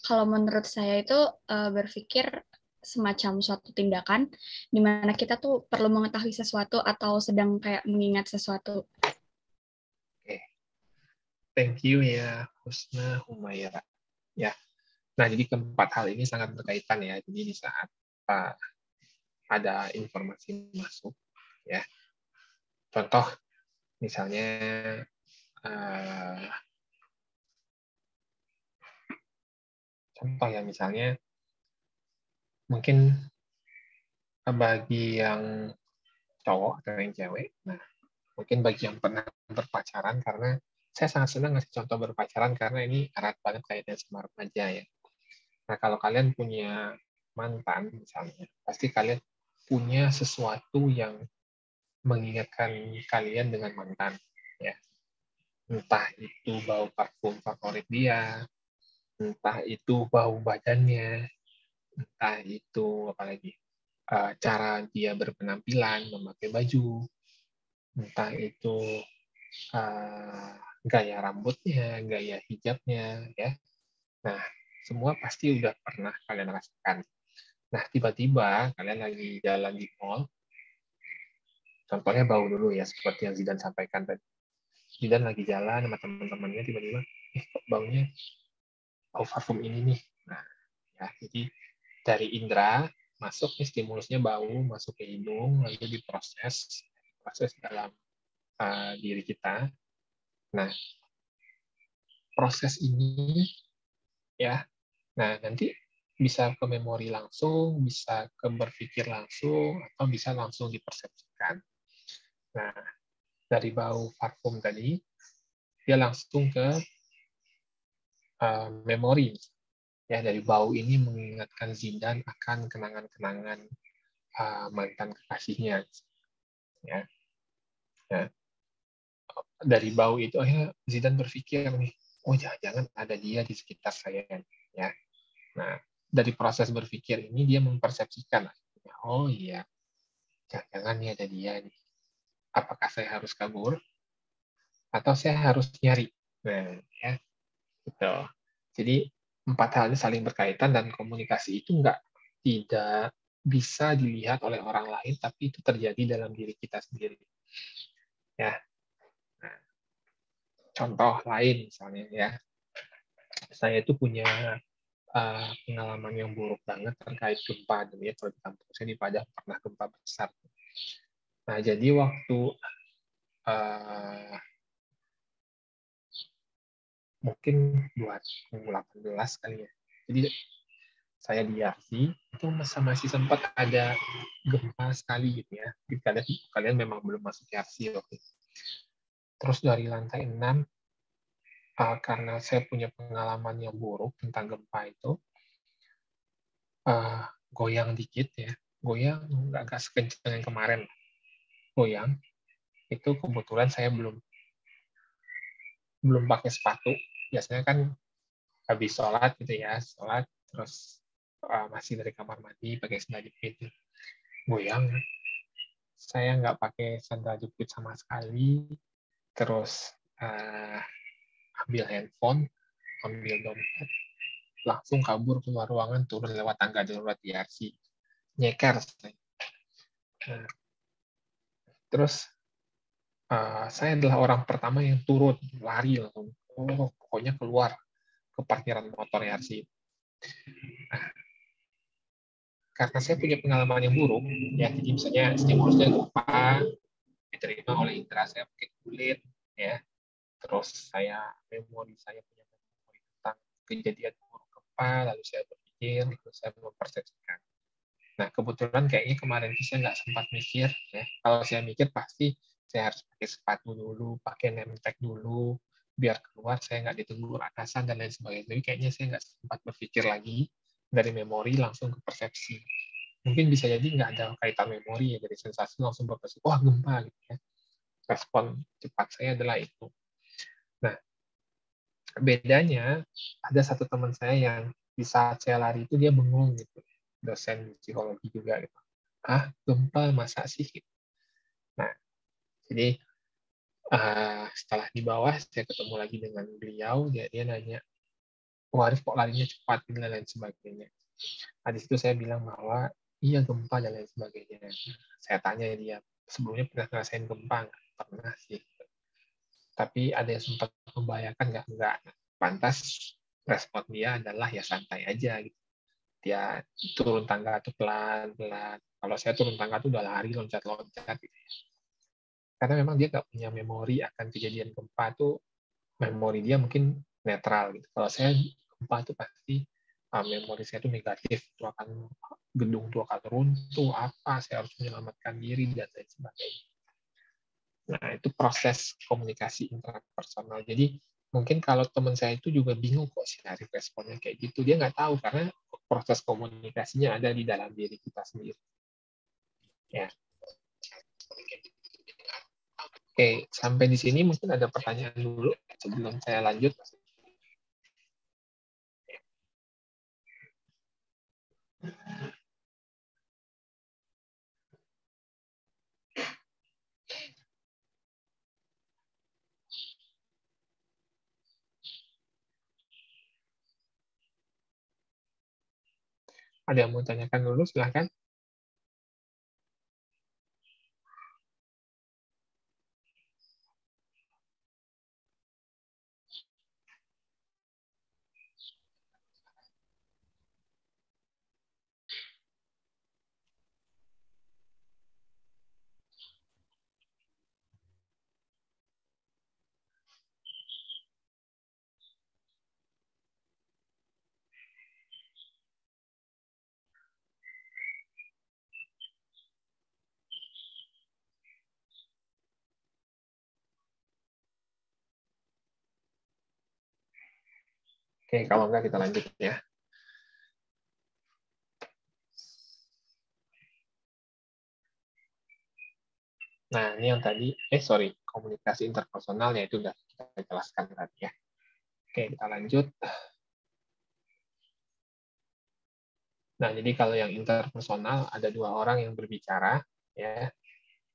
Kalau menurut saya itu berpikir semacam suatu tindakan di mana kita tuh perlu mengetahui sesuatu atau sedang kayak mengingat sesuatu. Oke. Thank you ya, Husna Humaira. Ya. Nah, jadi keempat hal ini sangat berkaitan ya. Jadi di saat ada informasi masuk, ya. Contoh, misalnya misalnya mungkin bagi yang cowok atau yang cewek, nah mungkin bagi yang pernah berpacaran, karena saya sangat senang ngasih contoh berpacaran karena ini erat banget kaitannya sama remaja ya. Nah, kalau kalian punya mantan misalnya, pasti kalian punya sesuatu yang mengingatkan kalian dengan mantan ya. Entah itu bau parfum favorit dia, entah itu bau badannya, entah itu apalagi cara dia berpenampilan, memakai baju, entah itu gaya rambutnya, gaya hijabnya, ya. Nah, semua pasti udah pernah kalian rasakan. Nah, tiba-tiba kalian lagi jalan di mall, contohnya bau dulu ya, seperti yang Zidan sampaikan tadi. Zidan lagi jalan sama teman-temannya, tiba-tiba, kok baunya bau parfum ini nih. Nah, ya, jadi dari indera masuk nih stimulusnya bau, masuk ke hidung, lalu diproses dalam diri kita. Nah, proses ini ya, nah nanti bisa ke memori langsung, bisa ke berpikir langsung, atau bisa langsung dipersepsikan. Nah, dari bau parfum tadi, dia langsung ke memori. Ya, dari bau ini mengingatkan Zidan akan kenangan-kenangan mantan kekasihnya. Ya. Nah, dari bau itu akhirnya Zidan berpikir nih, oh jangan-jangan ada dia di sekitar saya. Ya. Nah, dari proses berpikir ini dia mempersepsikan, oh iya, jangan-jangan nih ada dia nih. Apakah saya harus kabur atau saya harus nyari? Nah, ya, gitu. Jadi 4 hal ini saling berkaitan dan komunikasi itu tidak bisa dilihat oleh orang lain, tapi itu terjadi dalam diri kita sendiri. Ya. Nah, contoh lain misalnya ya, saya itu punya pengalaman yang buruk banget terkait gempa. Jadi kalau di kampung saya di Padang pernah gempa besar. Nah, jadi waktu mungkin 2018 kali ya. Jadi saya di RC itu masih sempat ada gempa sekali gitu ya. Kalian memang belum masuk RC waktu itu. Terus dari lantai 6, karena saya punya pengalaman yang buruk tentang gempa itu, goyang dikit ya, goyang nggak sekencang yang kemarin, goyang itu kebetulan saya belum pakai sepatu. Biasanya kan habis sholat gitu ya, sholat terus masih dari kamar mandi pakai sandal jepit, goyang. Saya nggak pakai sandal jepit sama sekali, terus ambil handphone, ambil dompet, langsung kabur keluar ruangan, turun lewat tangga darurat di RC, nyeker. Nah, terus saya adalah orang pertama yang turun, lari langsung, pokoknya keluar ke parkiran motor RC. Nah, karena saya punya pengalaman yang buruk, ya, jadi misalnya stimulusnya gempa, diterima oleh indera saya pakai kulit, ya, terus memori saya punya memori tentang kejadian buruk gempa, lalu saya berpikir, terus saya mempersepsikan. Nah, kebetulan kayaknya kemarin itu saya nggak sempat mikir, ya. Kalau saya mikir pasti saya harus pakai sepatu dulu, pakai name tag dulu, biar keluar saya nggak ditegur atasan dan lain sebagainya. Jadi kayaknya saya nggak sempat berpikir lagi, dari memori langsung ke persepsi. Mungkin bisa jadi nggak ada kaitan memori ya, dari sensasi langsung berpersepsi, wah gempa gitu ya. Respon cepat saya adalah itu. Nah, bedanya ada satu teman saya yang di saat saya lari itu dia bengong gitu, dosen psikologi juga gitu. Gempa masa sih? Gitu. Nah, jadi Setelah di bawah, saya ketemu lagi dengan beliau, dia nanya, wah Arif kok larinya cepat, dan lain sebagainya. Nah, di situ saya bilang bahwa, iya gempa, dan lain sebagainya. Saya tanya dia, sebelumnya pernah ngerasain gempa nggak? Pernah sih. Tapi ada yang sempat membahayakan nggak? Nggak. Pantas respon dia adalah ya santai aja gitu. Dia turun tangga tuh pelan-pelan. Kalau saya turun tangga tuh udah lari, loncat-loncat gitu ya. Karena memang dia nggak punya memori akan kejadian gempa tuh, memori dia mungkin netral gitu. Kalau saya gempa tuh pasti memori saya tuh negatif, itu akan gedung tuh akan runtuh, apa saya harus menyelamatkan diri dan lain sebagainya. Nah, itu proses komunikasi intrapersonal. Jadi mungkin kalau teman saya itu juga bingung kok si Arif responnya kayak gitu. Dia nggak tahu karena proses komunikasinya ada di dalam diri kita sendiri. Ya. Oke, sampai di sini mungkin ada pertanyaan dulu sebelum saya lanjut. Ada yang mau tanyakan dulu, silahkan. Oke, kalau enggak kita lanjut ya. Nah, ini yang tadi, komunikasi interpersonal, ya itu udah kita jelaskan tadi ya. Oke, kita lanjut. Nah, jadi kalau yang interpersonal, ada dua orang yang berbicara, ya,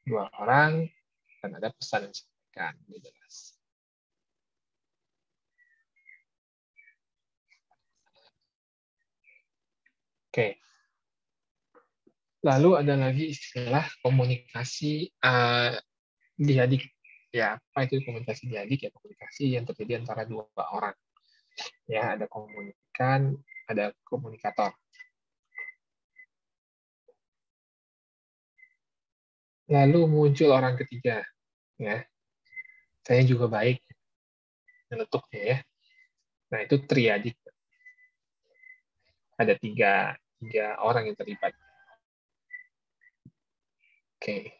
dua orang, dan ada pesan yang disampaikan, jelas. Oke. Lalu ada lagi istilah komunikasi diadik. Ya, apa itu komunikasi diadik? Ya, komunikasi yang terjadi antara dua orang. Ya, ada komunikan, ada komunikator. Lalu muncul orang ketiga. Ya, saya juga baik. Nyeletuknya ya. Nah, itu triadik. Ada tiga orang yang terlibat. Oke.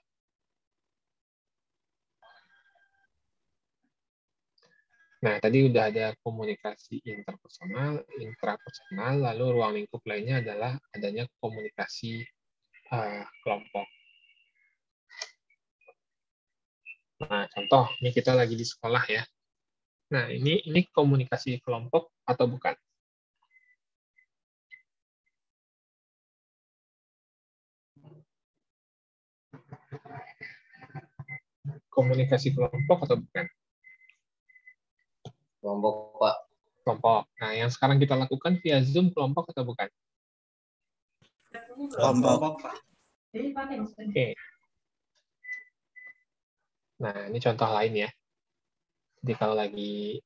Nah, tadi udah ada komunikasi interpersonal, intrapersonal, lalu ruang lingkup lainnya adalah adanya komunikasi kelompok. Nah, contoh, ini kita lagi di sekolah ya. Nah, ini komunikasi kelompok atau bukan? Komunikasi kelompok atau bukan? Kelompok, Pak. Kelompok. Nah, yang sekarang kita lakukan via Zoom kelompok atau bukan? Kelompok. Oke. Nah, ini contoh lain ya. Jadi kalau lagi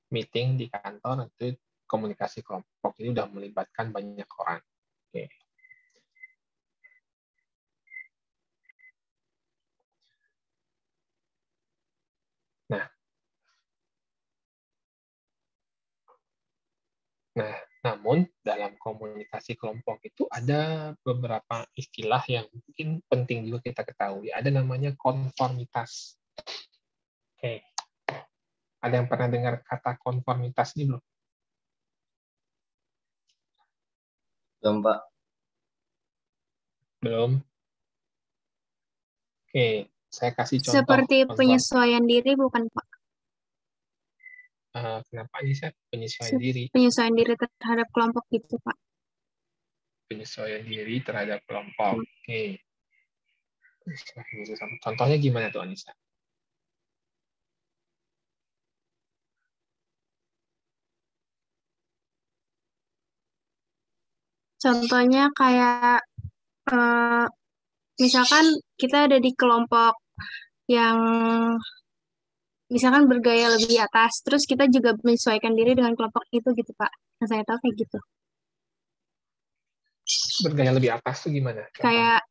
meeting di kantor, itu komunikasi kelompok. Ini udah melibatkan banyak orang. Oke. Nah, namun dalam komunikasi kelompok itu ada beberapa istilah yang mungkin penting juga kita ketahui. Ada namanya konformitas. Oke. Ada yang pernah dengar kata konformitas ini belum? Belum, Pak. Belum. Oke, saya kasih contoh. Seperti penyesuaian diri bukan, Pak? Kenapa ini saya penyesuaian diri? Penyesuaian diri terhadap kelompok gitu, Pak. Penyesuaian diri terhadap kelompok. Oke. Contohnya gimana tuh, Anissa? Contohnya kayak misalkan kita ada di kelompok yang misalkan bergaya lebih atas, terus kita juga menyesuaikan diri dengan kelompok itu gitu Pak. Yang saya tahu kayak gitu. Bergaya lebih atas tuh gimana? Kayak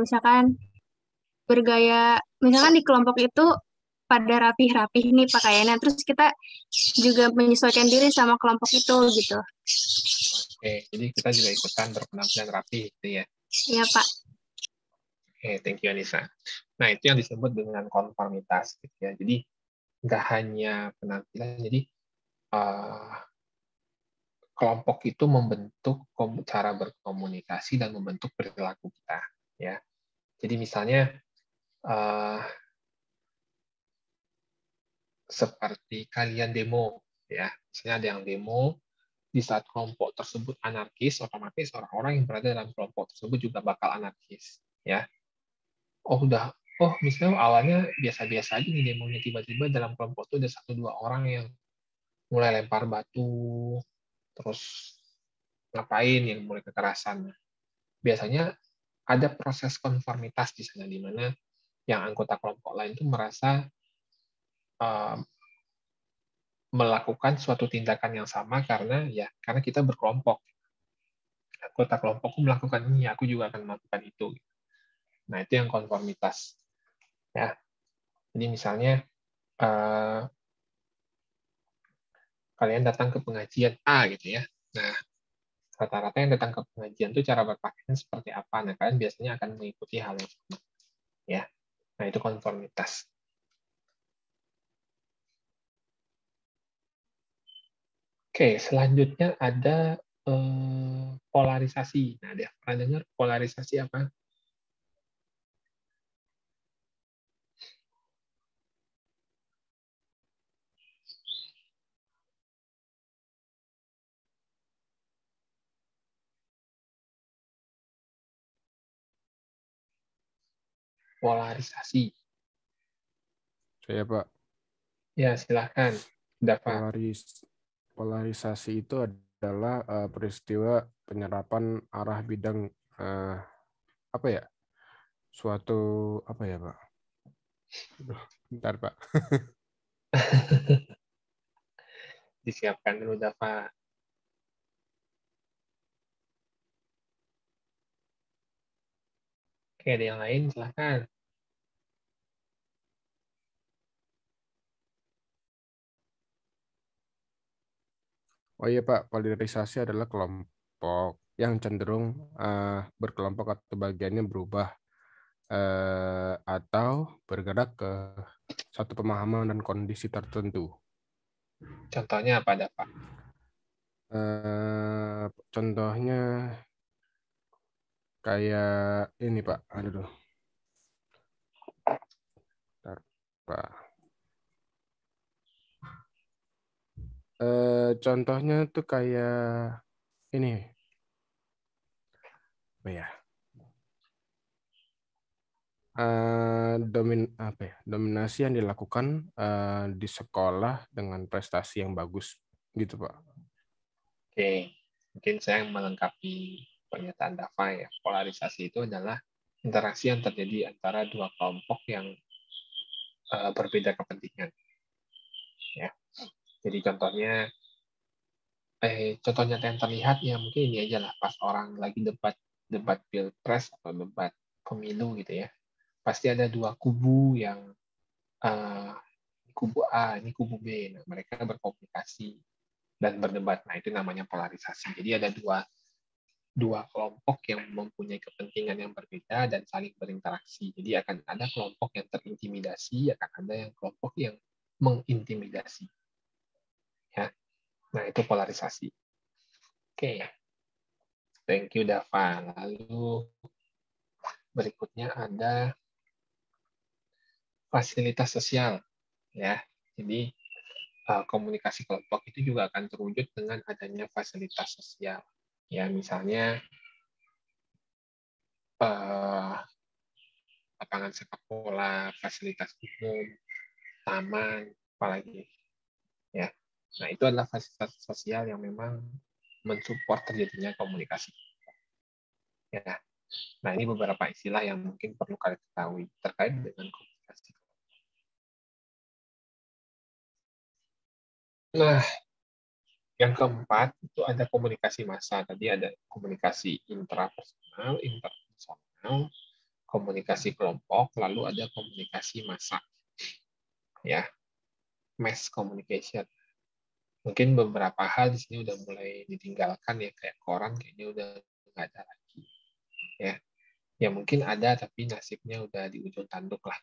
misalkan misalkan di kelompok itu pada rapih-rapih nih pakaiannya, terus kita juga menyesuaikan diri sama kelompok itu gitu. Oke, jadi kita juga ikutan berpenampilan rapi gitu ya. Iya Pak. Oke, thank you Anissa. Nah, itu yang disebut dengan konformitas gitu ya. Jadi nggak hanya penampilan, jadi kelompok itu membentuk cara berkomunikasi dan membentuk perilaku kita ya. Jadi misalnya seperti kalian demo ya, misalnya ada yang demo, di saat kelompok tersebut anarkis, otomatis orang-orang yang berada dalam kelompok tersebut juga bakal anarkis ya. Misalnya awalnya biasa-biasa aja nih demonya, tiba-tiba dalam kelompok itu ada 1-2 orang yang mulai lempar batu, terus ngapain yang mulai kekerasan. Biasanya ada proses konformitas di sana, di mana yang anggota kelompok lain itu merasa melakukan suatu tindakan yang sama karena kita berkelompok. Anggota kelompokku melakukan ini, aku juga akan melakukan itu. Nah, itu yang konformitas. Ya. Jadi misalnya kalian datang ke pengajian A gitu ya. Nah, rata-rata yang datang ke pengajian itu cara berpakaian seperti apa? Nah, kalian biasanya akan mengikuti hal yang sama. Ya. Nah, itu konformitas. Oke, selanjutnya ada polarisasi. Nah, ada pernah dengar polarisasi apa? Polarisasi. Saya Pak. Ya, silahkan. Dafa. Polarisasi itu adalah peristiwa penyerapan arah bidang apa ya? Suatu apa ya, Pak? Bentar, Pak. Disiapkan dulu, Dafa. Oke, ada yang lain, silahkan. Oh iya Pak, polarisasi adalah kelompok yang cenderung berkelompok atau bagiannya berubah atau bergerak ke satu pemahaman dan kondisi tertentu. Contohnya apa, Dafa? Contohnya kayak ini Pak, aduh. Bentar, Pak. Contohnya tuh kayak ini, apa ya? Dominasi yang dilakukan di sekolah dengan prestasi yang bagus, gitu Pak. Oke, mungkin saya melengkapi pernyataan Dafa ya. Polarisasi itu adalah interaksi yang terjadi antara dua kelompok yang berbeda kepentingan. Ya. Jadi contohnya yang terlihat ya mungkin ini aja lah, pas orang lagi debat pilpres atau debat pemilu gitu ya, pasti ada dua kubu yang kubu A, ini kubu B. Nah, mereka berkomunikasi dan berdebat. Nah, itu namanya polarisasi. Jadi ada dua kelompok yang mempunyai kepentingan yang berbeda dan saling berinteraksi. Jadi akan ada kelompok yang terintimidasi, akan ada yang kelompok yang mengintimidasi. Ya. Nah, itu polarisasi. Oke. Thank you, Dafa. Lalu berikutnya ada fasilitas sosial. Ya. Jadi komunikasi kelompok itu juga akan terwujud dengan adanya fasilitas sosial. Ya, misalnya lapangan sepak bola, fasilitas umum, taman, apalagi ya. Nah, itu adalah fasilitas sosial yang memang mensupport terjadinya komunikasi. Ya. Nah, ini beberapa istilah yang mungkin perlu kalian ketahui terkait dengan komunikasi. Nah, yang keempat itu ada komunikasi massa. Tadi ada komunikasi intrapersonal, interpersonal, komunikasi kelompok, lalu ada komunikasi massa. Ya, mass communication. Mungkin beberapa hal di sini udah mulai ditinggalkan ya, kayak koran kayaknya udah nggak ada lagi. Ya mungkin ada tapi nasibnya udah di ujung tanduk lah.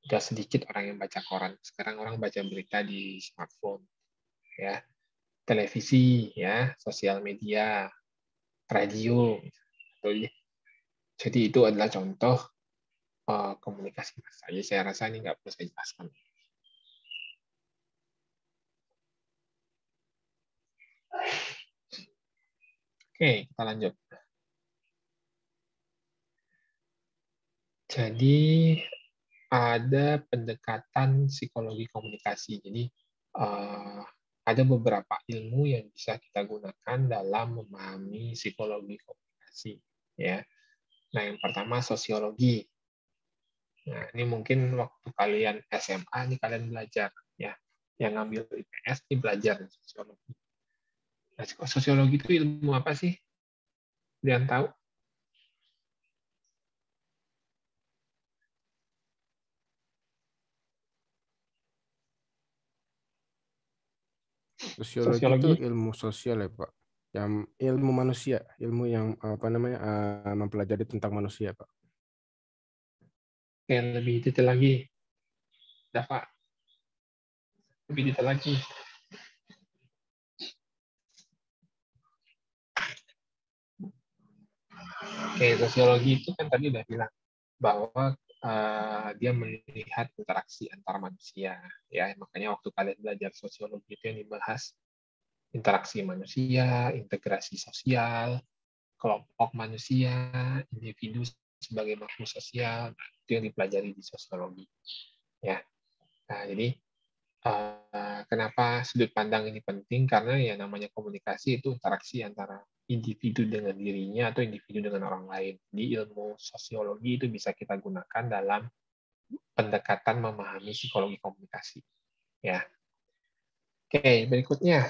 Udah sedikit orang yang baca koran. Sekarang orang baca berita di smartphone, ya, televisi, ya, sosial media, radio. Jadi itu adalah contoh komunikasi massa. Jadi saya rasa ini nggak perlu saya jelaskan. Oke, kita lanjut. Jadi ada pendekatan psikologi komunikasi. Jadi ada beberapa ilmu yang bisa kita gunakan dalam memahami psikologi komunikasi. Ya. Nah, yang pertama sosiologi. Nah, ini mungkin waktu kalian SMA nih kalian belajar, ya. Yang ngambil IPS ini belajar sosiologi. Nah, sosiologi itu ilmu apa sih? Kalian tahu? Sosiologi itu ilmu sosial ya Pak, yang ilmu manusia, ilmu yang apa namanya mempelajari tentang manusia Pak. Oke, lebih detail lagi, Dava. Lebih detail lagi. Oke, sosiologi itu kan tadi udah bilang bahwa dia melihat interaksi antar manusia, ya. Makanya waktu kalian belajar sosiologi itu yang dibahas interaksi manusia, integrasi sosial, kelompok manusia, individu sebagai makhluk sosial, itu yang dipelajari di sosiologi, ya. Nah, jadi kenapa sudut pandang ini penting? Karena ya namanya komunikasi itu interaksi antara individu dengan dirinya atau individu dengan orang lain. Di ilmu sosiologi itu bisa kita gunakan dalam pendekatan memahami psikologi komunikasi. Ya. Oke, berikutnya.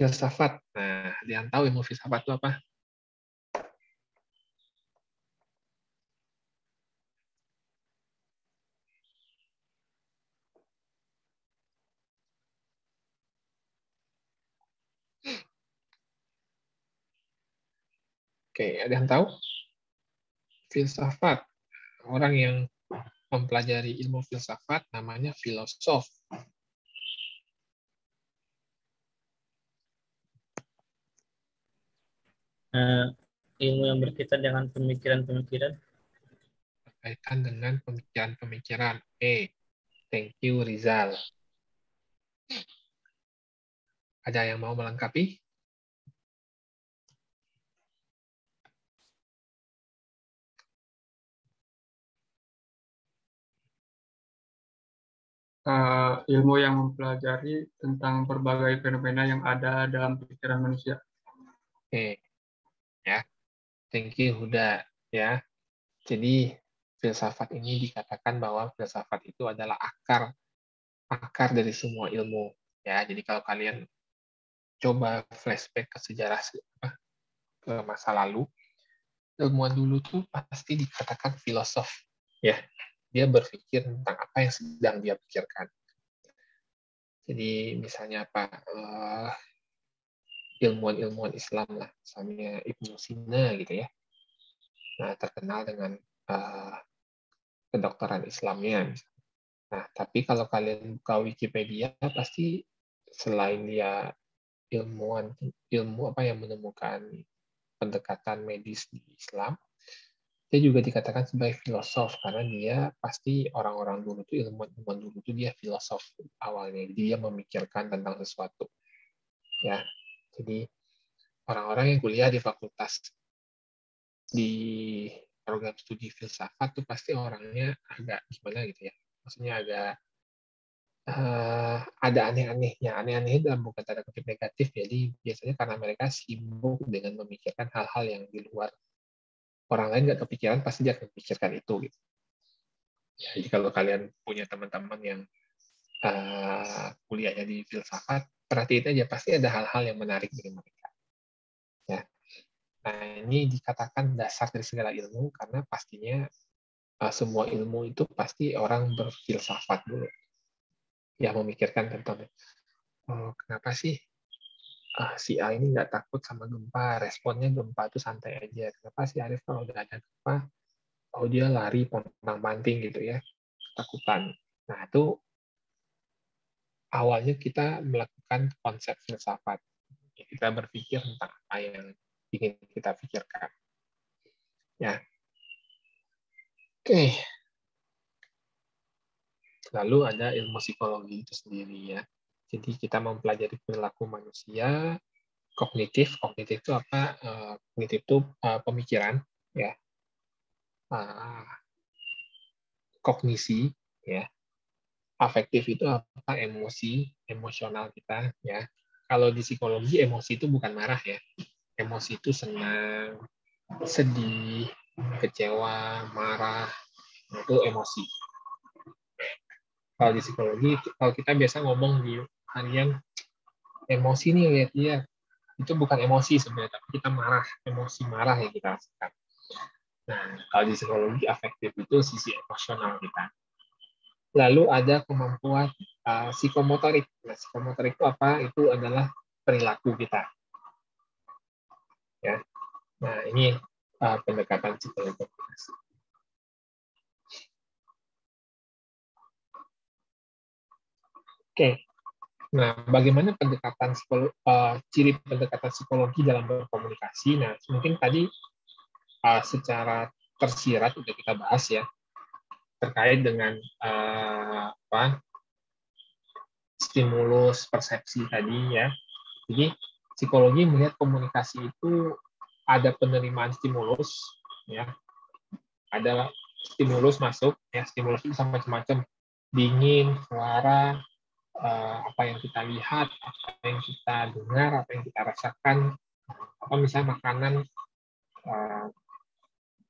Filsafat. Nah, ada yang tahu ilmu filsafat itu apa? Oke, ada yang tahu? Filsafat. Orang yang mempelajari ilmu filsafat namanya filosof. Ilmu yang berkaitan dengan pemikiran-pemikiran. Berkaitan dengan pemikiran-pemikiran. Thank you, Rizal. Ada yang mau melengkapi? Ilmu yang mempelajari tentang berbagai fenomena yang ada dalam pikiran manusia. Oke, ya, thank you Huda, ya. Jadi filsafat ini dikatakan bahwa filsafat itu adalah akar dari semua ilmu, ya. Jadi kalau kalian coba flashback ke sejarah ke masa lalu, ilmuwan dulu tuh pasti dikatakan filosof, ya. Dia berpikir tentang apa yang sedang dia pikirkan. Jadi misalnya apa, ilmuwan-ilmuwan Islam lah, misalnya Ibnu Sina gitu ya. Nah, terkenal dengan kedokteran Islamnya. Nah, tapi kalau kalian buka Wikipedia, pasti selain dia ilmu apa yang menemukan pendekatan medis di Islam, dia juga dikatakan sebagai filosof karena dia pasti orang-orang dulu tuh ilmuwan dulu tuh dia filosof awalnya, dia memikirkan tentang sesuatu, ya. Jadi orang-orang yang kuliah di fakultas di program studi filsafat tuh pasti orangnya agak gimana gitu ya. Maksudnya agak ada aneh-anehnya. Aneh-anehnya dalam bukan tanda kutip negatif, jadi biasanya karena mereka sibuk dengan memikirkan hal-hal yang di luar orang lain nggak kepikiran, pasti dia akan memikirkan itu gitu. Jadi kalau kalian punya teman-teman yang kuliahnya di filsafat, perhatiin aja pasti ada hal-hal yang menarik dari mereka. Ya. Nah, ini dikatakan dasar dari segala ilmu karena pastinya semua ilmu itu pasti orang berfilsafat dulu. Ya, memikirkan tentang kenapa sih si A ini nggak takut sama gempa, responnya gempa itu santai aja. Kenapa sih Arif kalau udah ada gempa, dia lari pontang-panting gitu ya, ketakutan. Nah, itu awalnya kita melakukan konsep filsafat. Kita berpikir tentang apa yang ingin kita pikirkan. Ya. Oke. Lalu ada ilmu psikologi itu sendiri ya. Jadi kita mempelajari perilaku manusia, kognitif itu apa? Kognitif itu pemikiran, ya. Kognisi, ya. Afektif itu apa? Emosi, emosional kita, ya. Kalau di psikologi emosi itu bukan marah ya. Emosi itu senang, sedih, kecewa, marah, itu emosi. Kalau di psikologi, kalau kita biasa ngomong di harian emosi nih lihat dia, itu bukan emosi sebenarnya, tapi kita marah, emosi marah yang kita rasakan. Nah, kalau di psikologi afektif itu sisi emosional kita. Lalu ada kemampuan psikomotorik. Nah, psikomotorik itu apa? Itu adalah perilaku kita. Ya. Nah, ini pendekatan psikologi. Oke. Nah, bagaimana pendekatan ciri pendekatan psikologi dalam berkomunikasi? Nah, mungkin tadi secara tersirat sudah kita bahas ya, terkait dengan stimulus persepsi tadi ya. Jadi psikologi melihat komunikasi itu ada penerimaan stimulus ya, ada stimulus masuk ya, stimulus itu sama macam-macam, dingin, suara, apa yang kita lihat, apa yang kita dengar, apa yang kita rasakan, apa misalnya makanan,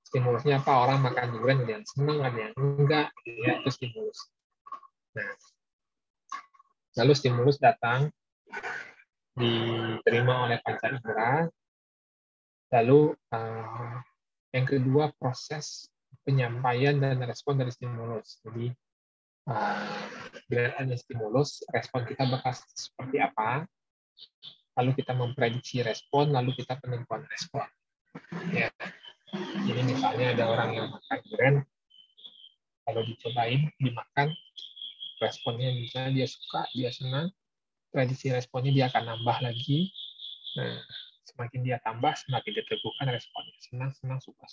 stimulusnya apa, orang makan durian ada yang senang, ada yang enggak, ya itu stimulus. Nah, lalu stimulus datang, diterima oleh panca indera, lalu yang kedua proses penyampaian dan respon dari stimulus. Jadi bila ada stimulus, respon kita bakal seperti apa, lalu kita memprediksi respon, lalu kita penentuan respon. Ya. Jadi misalnya ada orang yang makan durian, kalau dicobain, dimakan, responnya misalnya dia suka, dia senang, prediksi responnya dia akan nambah lagi. Nah, semakin dia tambah, semakin diteguhkan responnya. Senang, suka.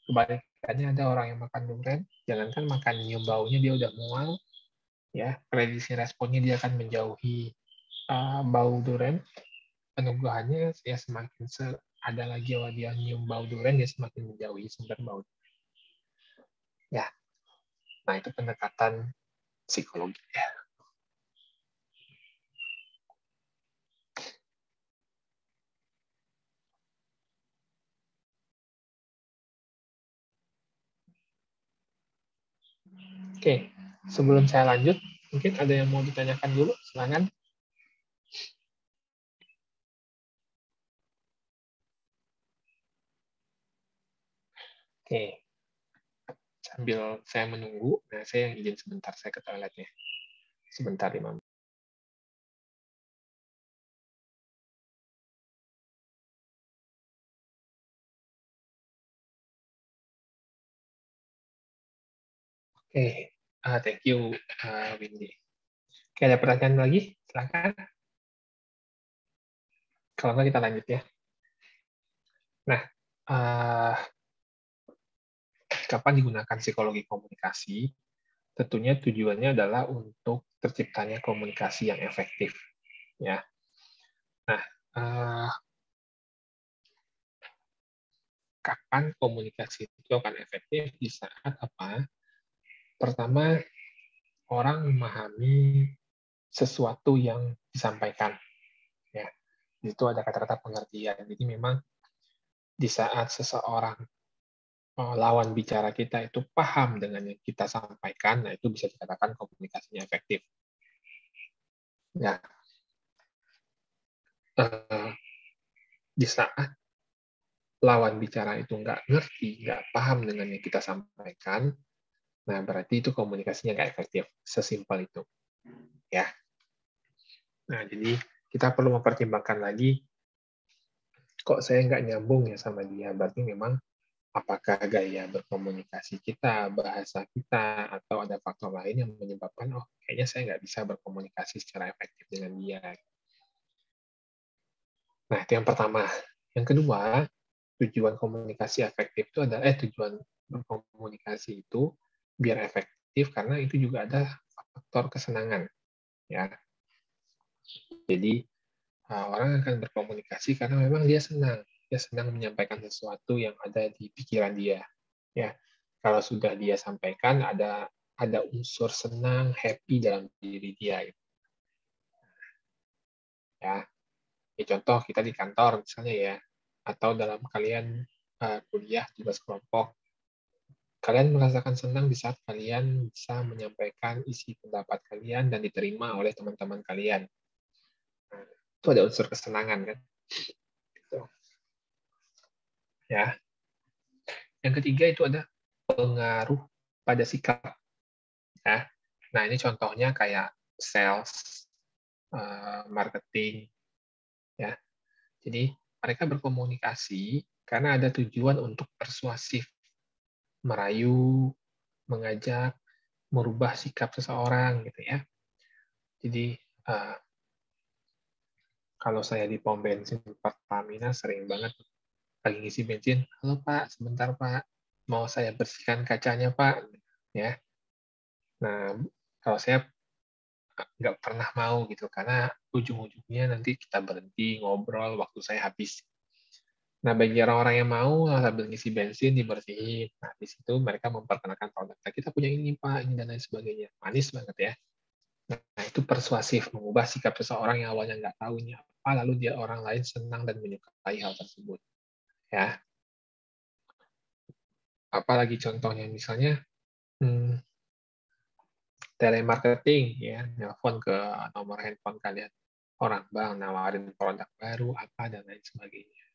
Kebalikannya ada orang yang makan durian, jangankan makan nyium baunya dia udah mual, ya prediksi responnya dia akan menjauhi bau durian. Peneguhannya ya semakin ada lagi dia nyium bau durian, dia semakin menjauhi sumber bau. Ya, nah itu pendekatan psikologi ya. Oke, sebelum saya lanjut, mungkin ada yang mau ditanyakan dulu, silakan. Oke, sambil saya menunggu, nah saya yang izin sebentar, saya ke toiletnya. Sebentar, 5 menit. Oke, thank you, Windy. Oke, ada pertanyaan lagi? Silakan. Kalau nggak kita lanjut ya. Nah, kapan digunakan psikologi komunikasi? Tentunya tujuannya adalah untuk terciptanya komunikasi yang efektif. Ya. Nah, kapan komunikasi itu akan efektif di saat apa? Pertama, orang memahami sesuatu yang disampaikan. Ya, itu ada kata-kata pengertian. Jadi memang di saat seseorang lawan bicara kita itu paham dengan yang kita sampaikan, nah itu bisa dikatakan komunikasinya efektif. Ya, di saat lawan bicara itu nggak ngerti, nggak paham dengan yang kita sampaikan, nah berarti itu komunikasinya nggak efektif. Sesimpel itu. Ya. Nah, jadi kita perlu mempertimbangkan lagi, kok saya nggak nyambung ya sama dia, berarti memang apakah gaya berkomunikasi kita, bahasa kita, atau ada faktor lain yang menyebabkan, oh kayaknya saya nggak bisa berkomunikasi secara efektif dengan dia. Nah, itu yang pertama. Yang kedua, tujuan komunikasi efektif itu adalah, tujuan berkomunikasi itu biar efektif, karena itu juga ada faktor kesenangan. Ya. Jadi, orang akan berkomunikasi karena memang dia senang menyampaikan sesuatu yang ada di pikiran dia. Ya, kalau sudah dia sampaikan ada unsur senang, happy dalam diri dia. Ya, contoh kita di kantor misalnya ya, atau dalam kalian kuliah tugas kelompok, kalian merasakan senang di saat kalian bisa menyampaikan isi pendapat kalian dan diterima oleh teman-teman kalian. Nah, itu ada unsur kesenangan kan. Gitu. Ya. Yang ketiga itu ada pengaruh pada sikap. Ya. Nah, ini contohnya kayak sales, marketing. Ya. Jadi, mereka berkomunikasi karena ada tujuan untuk persuasif, merayu, mengajak, merubah sikap seseorang gitu ya. Jadi, kalau saya di pom bensin Pertamina sering banget lagi ngisi bensin, halo Pak, sebentar Pak, mau saya bersihkan kacanya Pak, ya. Nah, kalau saya nggak pernah mau gitu, karena ujung-ujungnya nanti kita berhenti ngobrol, waktu saya habis. Nah, bagi orang-orang yang mau sambil ngisi bensin dibersihin, nah di situ mereka memperkenalkan produk. Nah, kita punya ini Pak, ini dan lain sebagainya, manis banget ya. Nah, itu persuasif, mengubah sikap seseorang yang awalnya nggak tahu ini apa, lalu dia orang lain senang dan menyukai hal tersebut. Ya, apalagi contohnya misalnya telemarketing ya, nelpon ke nomor handphone kalian, orang bang nawarin produk baru apa dan lain sebagainya.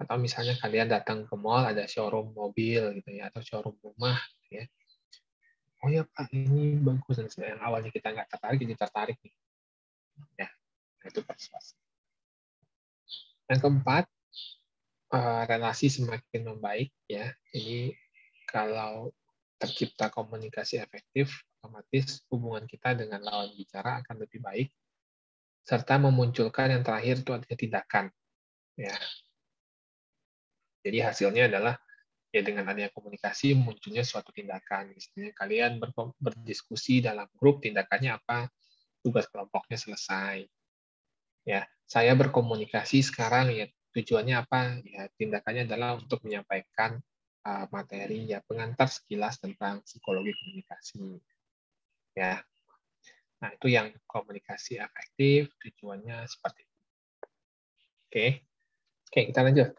Atau misalnya kalian datang ke mall ada showroom mobil gitu ya, atau showroom rumah gitu ya. Oh ya Pak, ini bagus, dan yang awalnya kita nggak tertarik jadi tertarik nih. Ya, itu persuasi. Yang keempat, relasi semakin membaik ya. Jadi kalau tercipta komunikasi efektif, otomatis hubungan kita dengan lawan bicara akan lebih baik, serta memunculkan yang terakhir itu adalah tindakan. Ya. Jadi hasilnya adalah ya dengan adanya komunikasi munculnya suatu tindakan. Misalnya kalian berdiskusi dalam grup, tindakannya apa? Tugas kelompoknya selesai. Ya, saya berkomunikasi sekarang ya tujuannya apa? Ya, tindakannya adalah untuk menyampaikan materi ya pengantar sekilas tentang psikologi komunikasi. Ya. Nah, itu yang komunikasi efektif, tujuannya seperti itu. Oke. Oke, kita lanjut.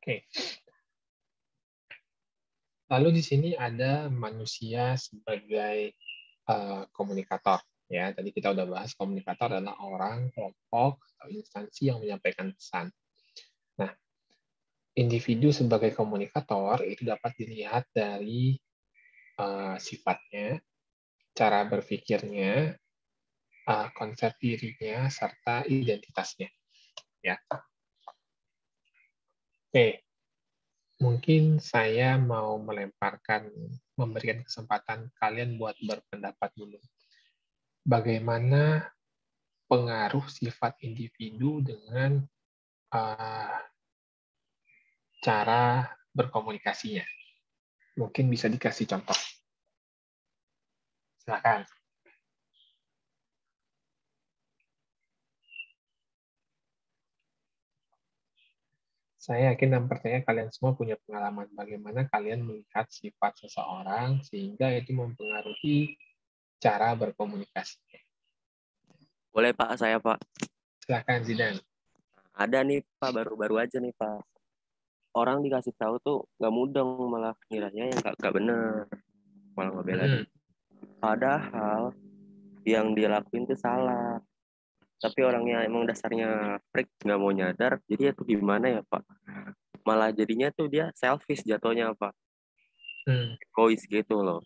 Oke. Lalu di sini ada manusia sebagai komunikator. Ya, tadi kita udah bahas komunikator adalah orang, kelompok, atau instansi yang menyampaikan pesan. Nah, individu sebagai komunikator itu dapat dilihat dari sifatnya, cara berpikirnya, konsep dirinya, serta identitasnya. Ya. Oke. Mungkin saya mau memberikan kesempatan kalian buat berpendapat dulu. Bagaimana pengaruh sifat individu dengan cara berkomunikasinya? Mungkin bisa dikasih contoh. Silakan. Saya yakin dan percaya kalian semua punya pengalaman bagaimana kalian melihat sifat seseorang sehingga itu mempengaruhi cara berkomunikasi. Boleh Pak, saya Pak. Silakan Zidan. Ada nih Pak, baru-baru aja nih Pak. Orang dikasih tahu tuh nggak mudeng, malah kiranya yang nggak bener, malah ngebelain. Padahal yang dia lakuin tuh salah. Tapi orangnya emang dasarnya freak, nggak mau nyadar, jadi itu gimana ya Pak? Malah jadinya tuh dia selfish jatuhnya Pak. Egois gitu loh.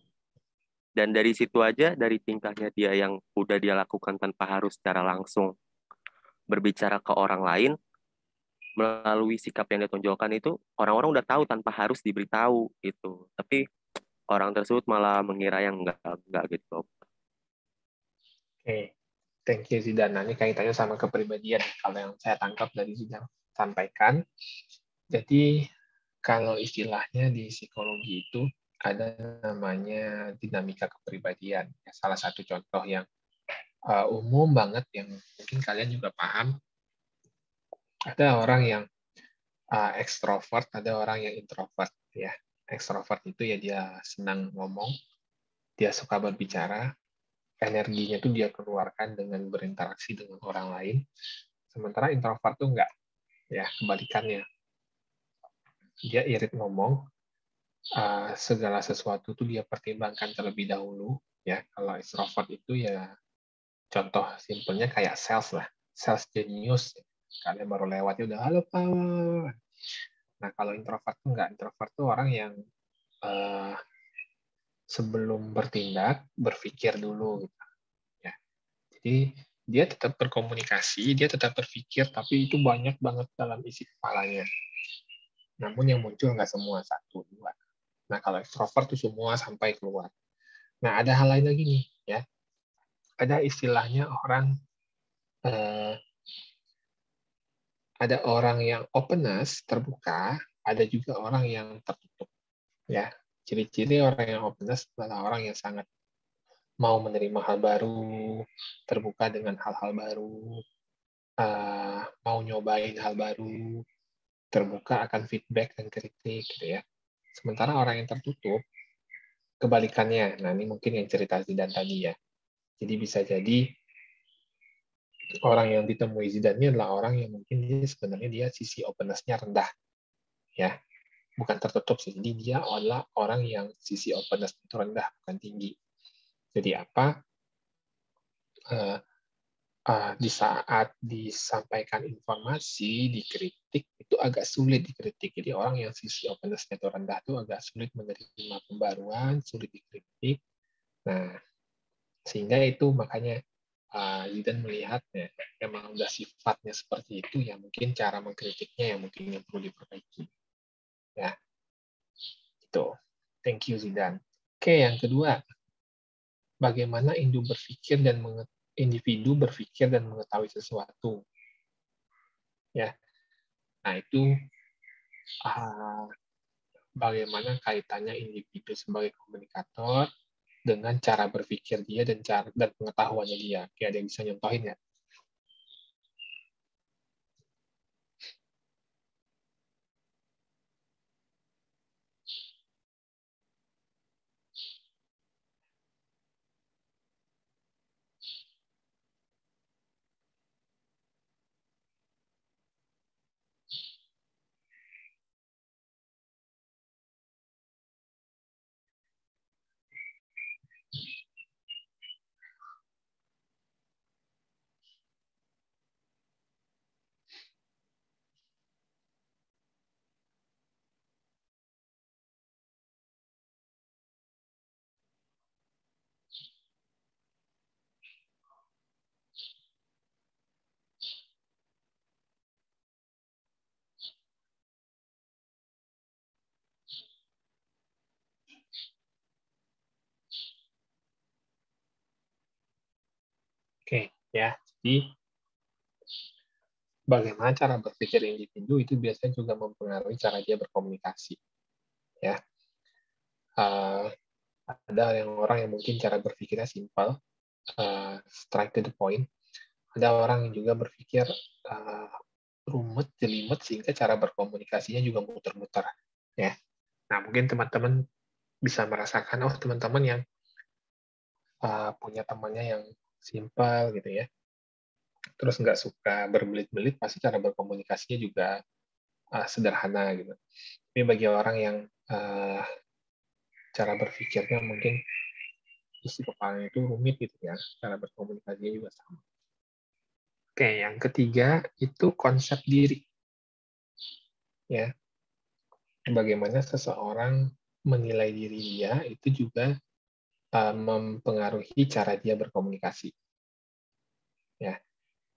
Dan dari situ aja, dari tingkahnya dia yang udah dia lakukan tanpa harus secara langsung berbicara ke orang lain, melalui sikap yang ditonjolkan itu, orang-orang udah tahu tanpa harus diberitahu gitu. Tapi orang tersebut malah mengira yang enggak gitu. Oke. Thank you Zidan. Nah, ini kaitannya sama kepribadian kalau yang saya tangkap dari Zidan sampaikan. Jadi kalau istilahnya di psikologi itu ada namanya dinamika kepribadian. Salah satu contoh yang umum banget yang mungkin kalian juga paham. Ada orang yang ekstrovert, ada orang yang introvert. Ya, ekstrovert itu ya dia senang ngomong, dia suka berbicara. Energinya tuh dia keluarkan dengan berinteraksi dengan orang lain. Sementara introvert tuh enggak. Ya, kebalikannya. Dia irit ngomong, segala sesuatu tuh dia pertimbangkan terlebih dahulu. Ya, kalau extrovert itu ya contoh simpelnya kayak sales lah. Sales genius. Kalian baru lewat ya udah halo Pak. Nah, kalau introvert tuh enggak. Introvert tuh orang yang sebelum bertindak berpikir dulu gitu. Jadi dia tetap berkomunikasi, dia tetap berpikir, tapi itu banyak banget dalam isi kepalanya. Namun yang muncul nggak semua, 1, 2. Nah, kalau ekstrovert itu semua sampai keluar. Nah, ada hal lain lagi nih, ya. Ada istilahnya ada orang yang openness, terbuka, ada juga orang yang tertutup. Ya, ciri-ciri orang yang openness adalah orang yang sangat mau menerima hal baru, terbuka dengan hal-hal baru, mau nyobain hal baru, terbuka akan feedback dan kritik, gitu ya. Sementara orang yang tertutup, kebalikannya. Nah, ini mungkin yang cerita Zidan tadi ya. Jadi bisa jadi orang yang ditemui Zidan ini adalah orang yang mungkin dia sebenarnya dia sisi openness-nya rendah, ya. Bukan tertutup sih. Jadi dia adalah orang yang sisi openness itu rendah, bukan tinggi. Jadi apa? Di saat disampaikan informasi, dikritik, itu agak sulit dikritik. Jadi orang yang sisi openness-nya itu rendah itu agak sulit menerima pembaruan, sulit dikritik. Nah, sehingga itu makanya Zidan melihat ya, memang udah sifatnya seperti itu, ya mungkin cara mengkritiknya yang mungkin yang perlu diperbaiki. Ya, itu. Thank you Zidan. Oke, yang kedua, bagaimana individu berpikir dan mengetahui sesuatu. Ya, nah itu bagaimana kaitannya individu sebagai komunikator dengan cara berpikir dia dan pengetahuannya dia. Oke, ada yang bisa nyontohin ya? Oke, ya. Jadi bagaimana cara berpikir individu itu biasanya juga mempengaruhi cara dia berkomunikasi. Ya. Ada orang yang mungkin cara berpikirnya simpel, straight to the point. Ada orang yang juga berpikir rumit, jelimet, sehingga cara berkomunikasinya juga muter-muter. Ya. Nah, mungkin teman-teman bisa merasakan, oh teman-teman yang punya temannya yang simpel gitu ya, terus nggak suka berbelit-belit, pasti cara berkomunikasinya juga sederhana gitu. Tapi bagi orang yang cara berpikirnya mungkin isi kepalanya itu rumit gitu ya, cara berkomunikasinya juga sama. Oke, yang ketiga itu konsep diri. Ya, bagaimana seseorang menilai diri dia itu juga mempengaruhi cara dia berkomunikasi. Ya,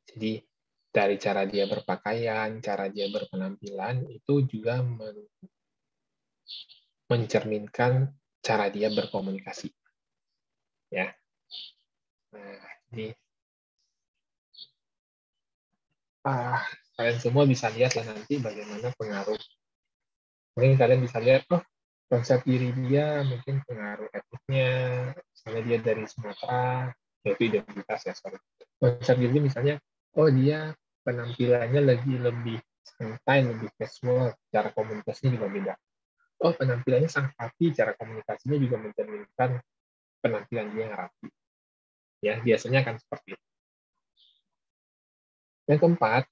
jadi dari cara dia berpakaian, cara dia berpenampilan itu juga mencerminkan cara dia berkomunikasi. Ya, nah, jadi kalian semua bisa lihat lah nanti bagaimana pengaruh. Mungkin kalian bisa lihat, oh konsep diri dia mungkin pengaruh etniknya, misalnya dia dari Sumatera, yaitu identitas ya, sorry. Konsep diri misalnya, oh dia penampilannya lebih santai, lebih casual, cara komunikasinya juga beda. Oh penampilannya sangat rapi, cara komunikasinya juga mencerminkan penampilan dia yang rapi. Ya, biasanya akan seperti itu. Yang keempat,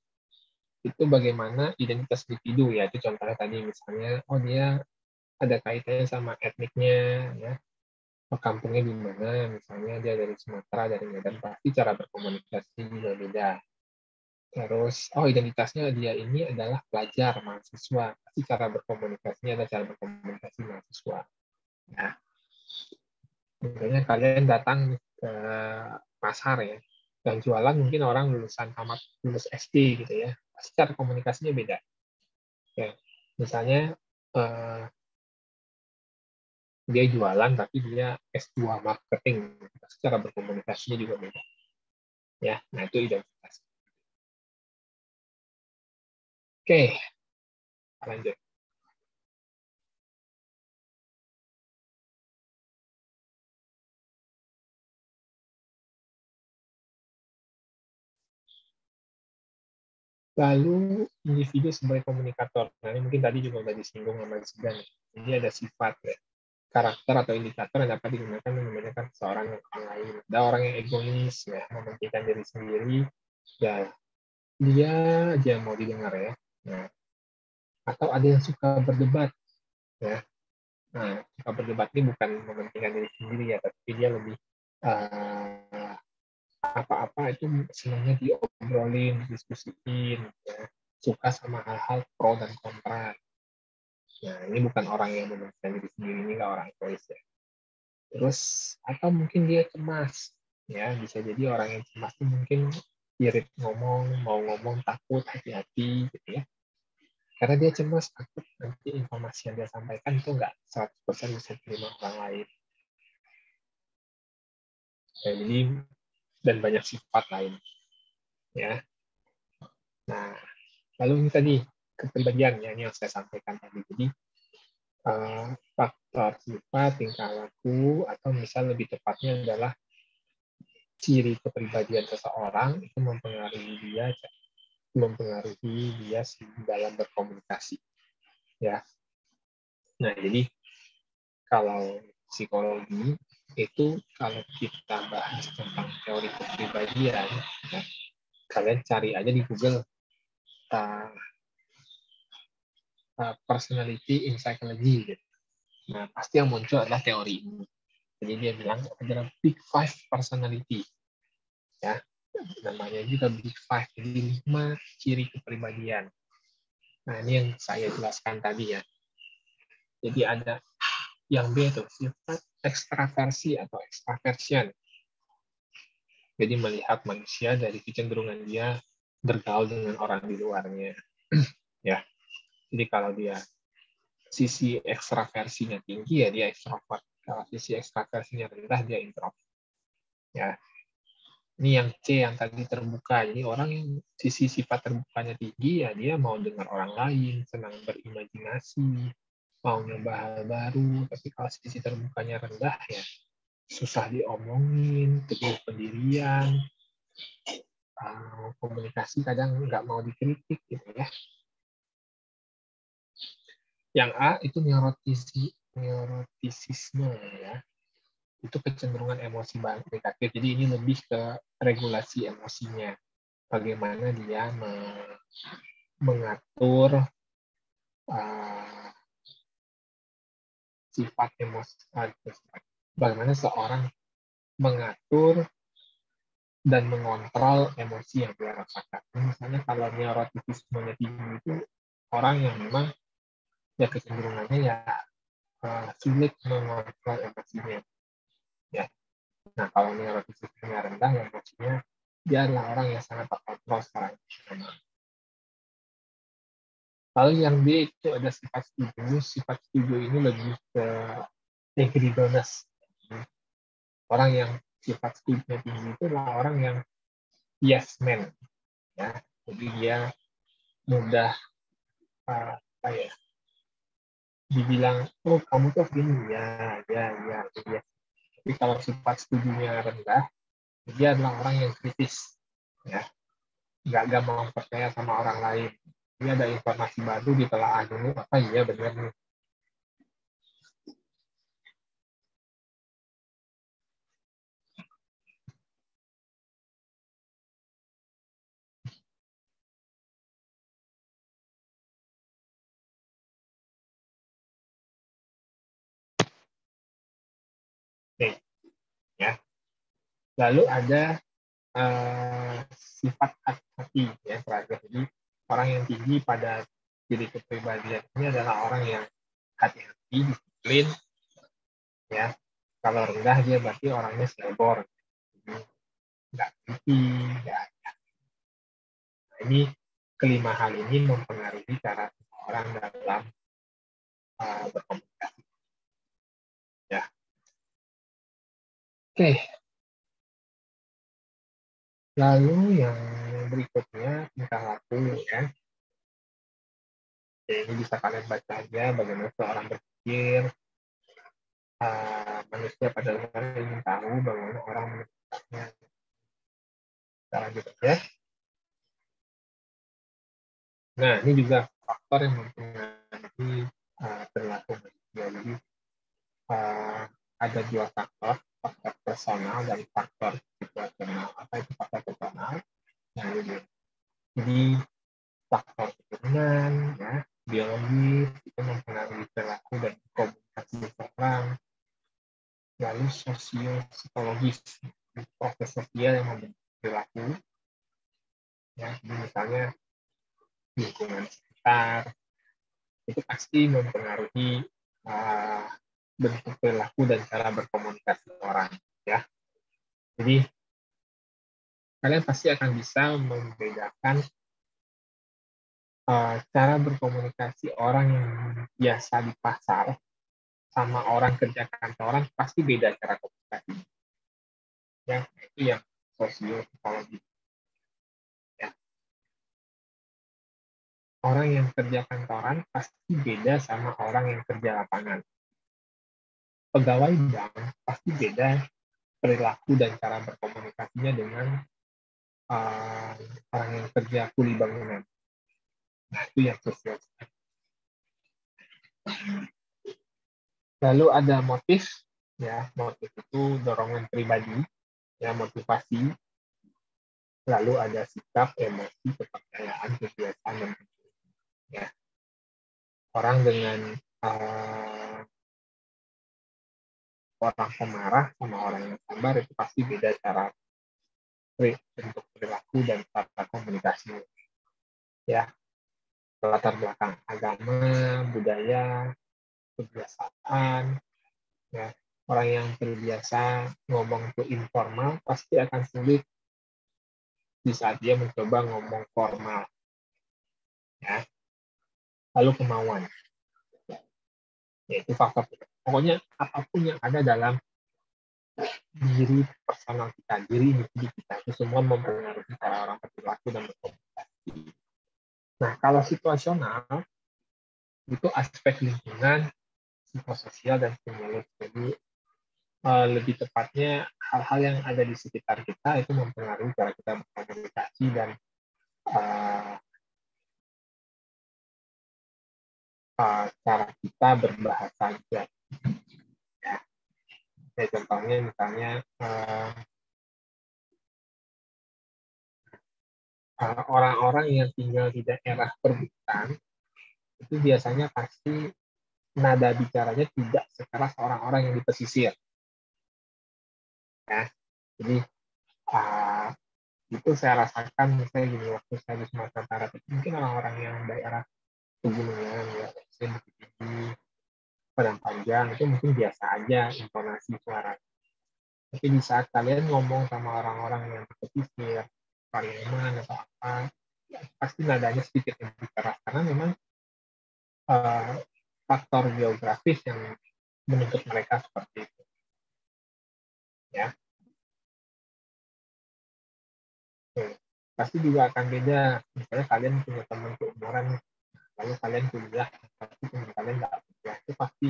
itu bagaimana identitas individu, ya itu contohnya tadi misalnya, oh dia ada kaitannya sama etniknya, ya, kampungnya di mana, misalnya dia dari Sumatera, dari Medan, pasti cara berkomunikasi juga beda. Terus, oh identitasnya dia ini adalah pelajar, mahasiswa, pasti cara berkomunikasinya adalah cara berkomunikasi mahasiswa. Nah, misalnya kalian datang ke pasar ya, dan jualan mungkin orang lulusan tamat, lulus SD gitu ya, pasti cara komunikasinya beda. Ya, misalnya dia jualan tapi dia S2 marketing, secara berkomunikasinya juga beda. Ya, nah itu identitas. Oke, lanjut. Lalu individu sebagai komunikator. Nah, ini mungkin tadi juga sudah disinggung sama Zidan. Jadi ada sifat ya, karakter atau indikator yang dapat digunakan membedakan seseorang dengan orang lain. Ada orang yang egois ya, mementingkan diri sendiri, ya dia aja mau didengar ya. Nah, atau ada yang suka berdebat ya. Nah, suka berdebat ini bukan mementingkan diri sendiri ya, tapi dia lebih apa-apa itu senangnya diobrolin, diskusiin, ya. Suka sama hal-hal pro dan kontra. Nah, ini bukan orang yang mementingkan diri sendiri, ini nggak orang egois ya. Terus, atau mungkin dia cemas, ya bisa jadi orang yang cemas itu mungkin irit ngomong, mau ngomong takut, hati-hati, gitu ya. Karena dia cemas, takut nanti informasi yang dia sampaikan itu nggak 100% bisa diterima orang lain. Ya, jadi dan banyak sifat lain. Ya. Nah, lalu ini tadi kepribadian ya, ini yang saya sampaikan tadi. Jadi faktor sifat, tingkah laku, atau misal lebih tepatnya adalah ciri kepribadian seseorang itu mempengaruhi dia dalam berkomunikasi. Ya. Nah, jadi kalau psikologi itu kalau kita bahas tentang teori kepribadian, ya, kalian cari aja di Google personality in psychology. Gitu. Nah, pasti yang muncul adalah teori ini. Jadi dia bilang adalah Big Five personality. Ya, namanya juga Big Five. Jadi 5 ciri kepribadian. Nah, ini yang saya jelaskan tadi ya. Jadi ada yang B itu sifat ekstraversi atau extraversion. Jadi melihat manusia dari kecenderungan dia bergaul dengan orang di luarnya. Ya. Jadi kalau dia sisi ekstraversinya tinggi ya dia ekstrovert. Kalau sisi ekstraversinya rendah dia introvert. Ya. Ini yang C yang tadi terbuka. Jadi orang yang sisi sifat terbukanya tinggi ya dia mau dengar orang lain, senang berimajinasi, mau nyoba hal baru, tapi kalau sisi terbukanya rendah ya susah diomongin, teguh pendirian, komunikasi kadang nggak mau dikritik gitu ya. Yang A itu neurotisisme ya, itu kecenderungan emosi negatif. Jadi ini lebih ke regulasi emosinya, bagaimana dia mengatur sifat emosi, bagaimana seorang mengatur dan mengontrol emosi yang dia rasakan. Misalnya kalau neurotisismenya tinggi itu orang yang memang ya kecenderungannya ya sulit mengontrol emosinya. Ya. Nah kalau neurotisismenya rendah, emosinya dia adalah orang yang sangat terkontrol secara emosional. Lalu yang B itu ada sifat setuju. Sifat setuju ini lebih ke agreeableness. Orang yang sifat setujunya tinggi itu adalah orang yang yes man. Ya. Jadi dia mudah dibilang, oh kamu tuh gini, ya. Tapi kalau sifat setujunya rendah, dia adalah orang yang kritis. Ya. Nggak gampang percaya sama orang lain. Ini ada informasi baru, ditelaah dulu, apa iya benar nih. Oke. Ya. Lalu ada sifat hati ya terakhir. Jadi orang yang tinggi pada diri kepribadian ini adalah orang yang hati-hati, disiplin, ya. Kalau rendah dia berarti orangnya selebor, nggak teliti, nggak. Nah, ini kelima hal ini mempengaruhi cara orang dalam berkomunikasi. Ya. Oke. Lalu yang berikutnya tingkah laku ya. Oke, ini bisa kalian baca aja bagaimana seorang berpikir. Manusia pada dasarnya ingin tahu bagaimana orang menentukannya. Kita lanjut aja. Nah, ini juga faktor yang mempengaruhi perilaku manusia. Jadi ada dua faktor personal dan faktor situasional. Apa itu faktor personal? Jadi faktor keturunan, ya, biologis itu mempengaruhi perilaku dan komunikasi seseorang. Lalu sosio-psikologis, proses sosial yang membentuk perilaku. Ya, misalnya lingkungan sekitar itu pasti mempengaruhi bentuk perilaku dan cara berkomunikasi orang. Ya, jadi kalian pasti akan bisa membedakan cara berkomunikasi orang yang biasa di pasar sama orang kerja kantoran pasti beda cara komunikasi. Ya, itu yang sosio-psikologi. Ya. Orang yang kerja kantoran pasti beda sama orang yang kerja lapangan. Pegawai bank pasti beda perilaku dan cara berkomunikasinya dengan orang yang kerja kuli bangunan. Nah, itu yang sosial. Lalu ada motif, ya, motif itu dorongan pribadi, ya, motivasi. Lalu ada sikap, emosi, kepercayaan, kebiasaan, dan ya. Orang dengan orang pemarah sama orang yang sabar itu pasti beda cara bentuk perilaku dan cara komunikasi. Ya, latar belakang agama, budaya, kebiasaan, ya. Orang yang terbiasa ngomong itu informal pasti akan sulit di saat dia mencoba ngomong formal. Ya. Lalu kemauan. Yaitu faktor. Pokoknya apapun yang ada dalam diri personal kita, diri individu kita, itu semua mempengaruhi cara orang berperilaku dan berkomunikasi. Nah, kalau situasional, itu aspek lingkungan, psikososial, dan stimulus. Jadi lebih tepatnya hal-hal yang ada di sekitar kita itu mempengaruhi cara kita berkomunikasi dan cara kita berbahasa juga. Ya. Contohnya misalnya orang-orang yang tinggal di daerah perbukitan itu biasanya pasti nada bicaranya tidak sekeras orang-orang yang di pesisir. Ya. Jadi itu saya rasakan misalnya gini, waktu saya di Sumatera Barat itu mungkin orang-orang yang daerah pegunungan ya, Bukit Tinggi, Padang Panjang itu mungkin biasa aja intonasi suara. Tapi di saat kalian ngomong sama orang-orang yang di pesisir, Pariaman atau apa, ya, pasti nadanya sedikit lebih keras karena memang faktor geografis yang menuntut mereka seperti itu. Ya. Pasti juga akan beda. Misalnya kalian punya teman seumuran, lalu kalian kuliah, tapi teman kalian nggak kuliah, itu pasti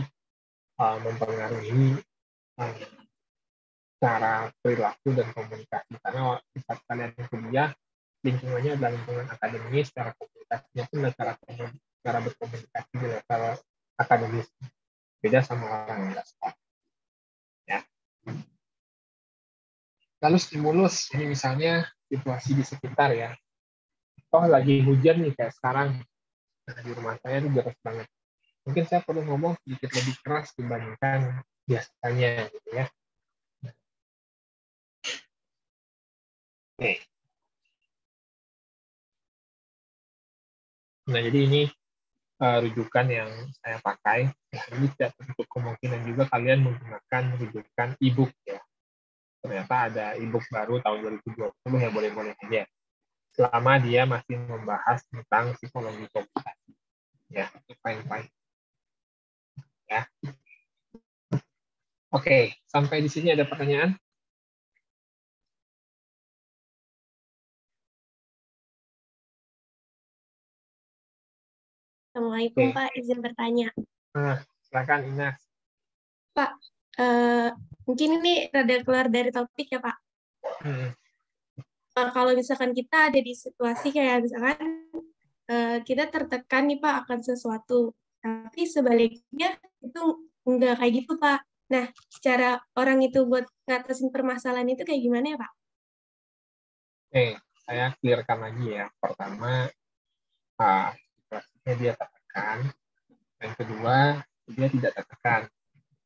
mempengaruhi cara perilaku dan komunikasi. Karena saat kalian kuliah, lingkungannya adalah lingkungan akademis, cara komunikasinya pun adalah cara berkomunikasi di level akademis. Beda sama orang yang nggak sekolah. Ya. Lalu stimulus, ini misalnya situasi di sekitar ya. Toh lagi hujan nih kayak sekarang, di rumah saya itu deras banget. Mungkin saya perlu ngomong sedikit lebih keras dibandingkan biasanya gitu ya. Oke. Nah, jadi ini rujukan yang saya pakai. Nah, ini tidak tertutup kemungkinan juga kalian menggunakan rujukan e-book ya. Ternyata ada e-book baru tahun 2020 ya, boleh-boleh aja. Selama dia masih membahas tentang psikologi komunikasi. Ya, itu fine-fine. Ya. Oke, sampai di sini ada pertanyaan? Assalamualaikum, Pak. Izin bertanya. Silakan, Ines. Pak, mungkin ini rada keluar dari topik ya, Pak. Kalau misalkan kita ada di situasi kayak misalkan kita tertekan nih, Pak, akan sesuatu. Tapi sebaliknya itu enggak kayak gitu, Pak. Nah, cara orang itu buat ngatasin permasalahan itu kayak gimana ya, Pak? Oke, saya clearkan lagi ya. Pertama, situasinya dia tertekan. Yang kedua, dia tidak tertekan.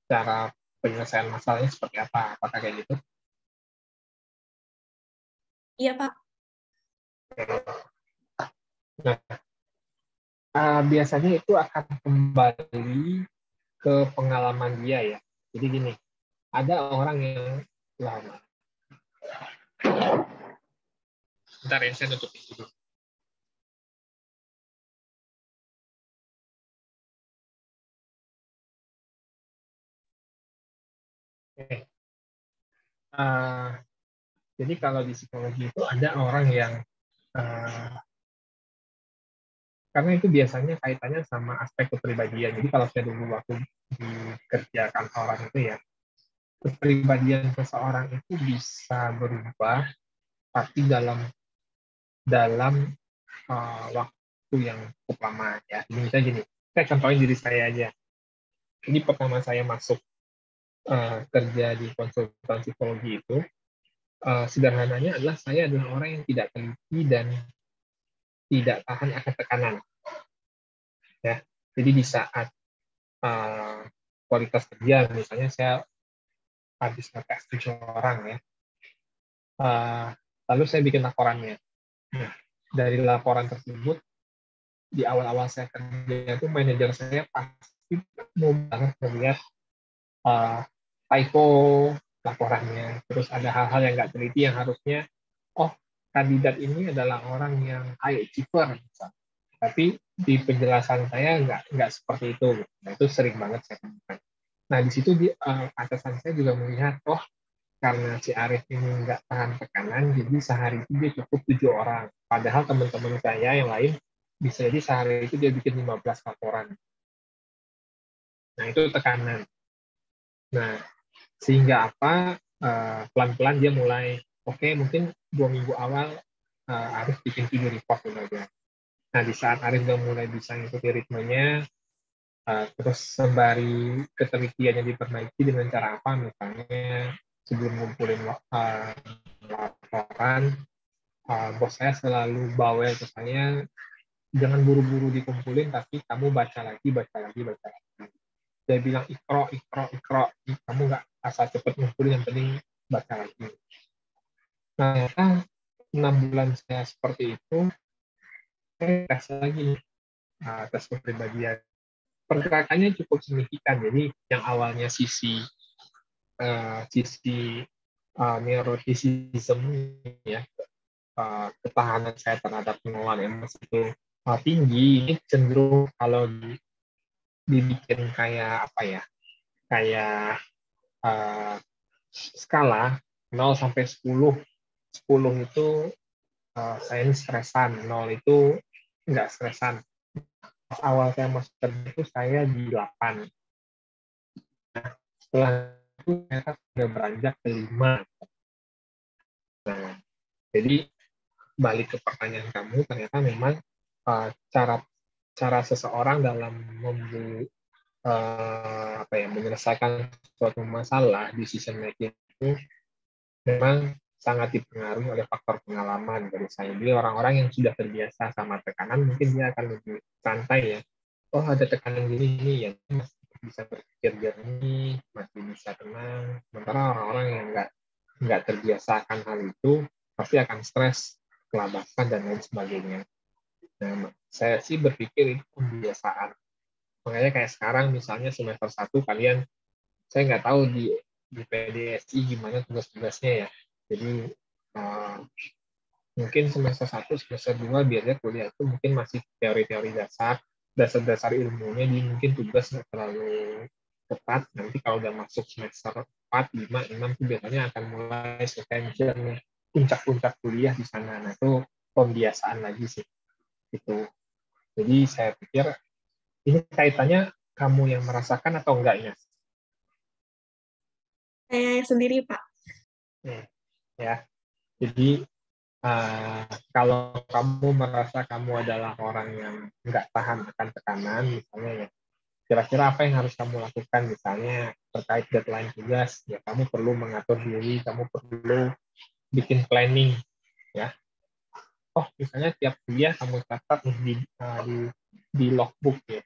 Cara penyelesaian masalahnya seperti apa? Apakah kayak gitu? Iya, Pak. Nah, biasanya itu akan kembali ke pengalaman dia ya. Jadi gini, ada orang yang lama. Bentar ya, saya tutup itu dulu. Oke. Jadi kalau di psikologi itu ada orang yang karena itu biasanya kaitannya sama aspek kepribadian. Jadi kalau saya dulu waktu dikerjakan orang itu ya, kepribadian seseorang itu bisa berubah, tapi dalam waktu yang cukup lama ya. Jadi misalnya gini, saya contohin diri saya aja. Ini pertama saya masuk kerja di konsultan psikologi itu, sederhananya adalah saya adalah orang yang tidak teliti dan tidak tahan akan tekanan. Ya, jadi di saat kualitas kerja, misalnya saya habis ngetes 7 orang ya, lalu saya bikin laporannya. Nah, dari laporan tersebut, di awal-awal saya kerja itu manajer saya pasti mau banget melihat typo laporannya, terus ada hal-hal yang nggak teliti yang harusnya, kandidat ini adalah orang yang high achiever, misalnya. Tapi di penjelasan saya nggak seperti itu. Nah, itu sering banget saya temukan. Nah, di situ atasan saya juga melihat, karena si Arif ini nggak tahan tekanan, jadi sehari itu dia cukup 7 orang. Padahal teman-teman saya yang lain bisa jadi sehari itu dia bikin 15 laporan. Nah, itu tekanan. Nah, sehingga apa? Pelan-pelan dia mulai, oke, mungkin 2 minggu awal Arif bikin video report dulu aja. Nah, di saat Arif udah mulai bisa ngikuti ritmenya, terus sembari ketelitiannya diperbaiki dengan cara apa? Misalnya sebelum ngumpulin laporan, bos saya selalu bawel ke saya, jangan buru-buru dikumpulin, tapi kamu baca lagi. Dia bilang ikro, kamu nggak asal cepet ngumpulin, yang penting baca lagi. Nah, ternyata 6 bulan saya seperti itu, saya tes lagi, tes kepribadian. Pergerakannya cukup signifikan. Jadi yang awalnya sisi neuroticism ya, ketahanan saya terhadap pengelolaan emosi itu tinggi, ini cenderung kalau dibikin kayak apa ya, kayak skala 0 sampai 10. 10 itu saya ini stresan, 0 itu enggak stresan. Awal saya masuk kerja itu saya di 8. Nah, setelah itu saya sudah beranjak ke 5. Nah, jadi balik ke pertanyaan kamu, ternyata memang cara seseorang dalam menyelesaikan suatu masalah, decision making itu memang sangat dipengaruhi oleh faktor pengalaman dari saya. Jadi orang-orang yang sudah terbiasa sama tekanan mungkin dia akan lebih santai ya. Oh, ada tekanan gini ya, masih bisa berpikir jernih, masih bisa tenang. Sementara orang-orang yang nggak terbiasa akan hal itu pasti akan stres, kelabakan dan lain sebagainya. Nah, saya sih berpikir itu pembiasaan. Makanya kayak sekarang misalnya semester 1 kalian, saya nggak tahu di PDSI gimana tugas-tugasnya ya. Jadi mungkin semester 1, semester 2 biasanya kuliah itu mungkin masih teori-teori dasar ilmunya, di mungkin tugas nggak terlalu ketat. Nanti kalau udah masuk semester 4, 5, 6 itu biasanya akan mulai tensionnya, puncak-puncak kuliah di sana. Nah, itu pembiasaan lagi sih. Gitu. Jadi saya pikir ini kaitannya kamu yang merasakan atau enggaknya? Saya sendiri, Pak. Ya, jadi kalau kamu merasa kamu adalah orang yang nggak tahan akan tekanan, misalnya ya, kira-kira apa yang harus kamu lakukan? Misalnya terkait deadline tugas, ya kamu perlu mengatur diri, kamu perlu bikin planning, ya. Oh, misalnya tiap kuliah kamu catat di logbook ya.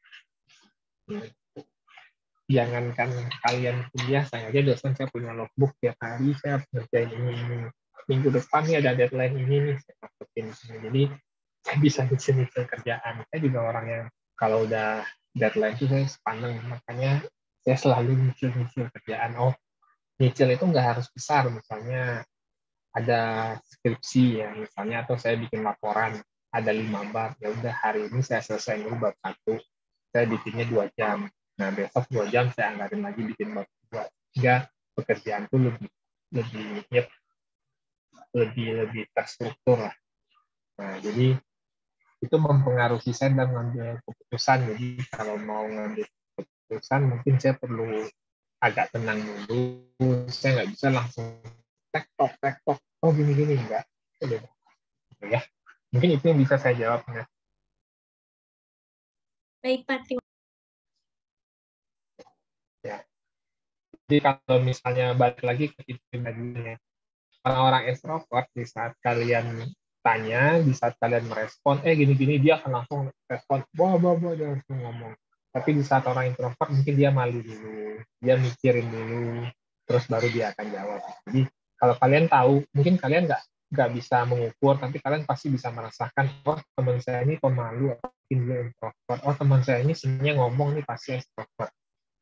Jangankan kalian kuliah, saya aja dosen saya punya logbook tiap hari, saya harus ngerjain ini. Minggu depan nih ada deadline ini nih, saya masukin. Jadi saya bisa nyicil kerjaan. Saya juga orang yang kalau udah deadline itu saya sepaneng, makanya saya selalu nyicil kerjaan. Oh, nyicil itu nggak harus besar, misalnya ada skripsi ya, misalnya, atau saya bikin laporan ada 5 bab, ya udah hari ini saya selesai dulu bab 1, saya bikinnya 2 jam. Nah, besok 2 jam saya anggarin lagi bikin bab 2. Sehingga pekerjaan itu lebih terstruktur lah. Nah, jadi itu mempengaruhi saya dalam mengambil keputusan. Jadi kalau mau ngambil keputusan mungkin saya perlu agak tenang dulu. Saya nggak bisa langsung tek-tok. Oh, gini-gini, enggak. Ya. Mungkin itu yang bisa saya jawab. Ya. Baik, Pak. Ya. Jadi kalau misalnya balik lagi ke itu pribadinya, orang-orang ekstrovert di saat kalian tanya, di saat kalian merespon, gini-gini, dia akan langsung respon, dia langsung ngomong. Tapi di saat orang introvert mungkin dia malu dulu, dia mikirin dulu, terus baru dia akan jawab. Jadi kalau kalian tahu, mungkin kalian nggak bisa mengukur, tapi kalian pasti bisa merasakan, oh teman saya ini pemalu, mungkin dia introvert, oh teman saya ini sebenarnya ngomong nih pasti ekstrovert.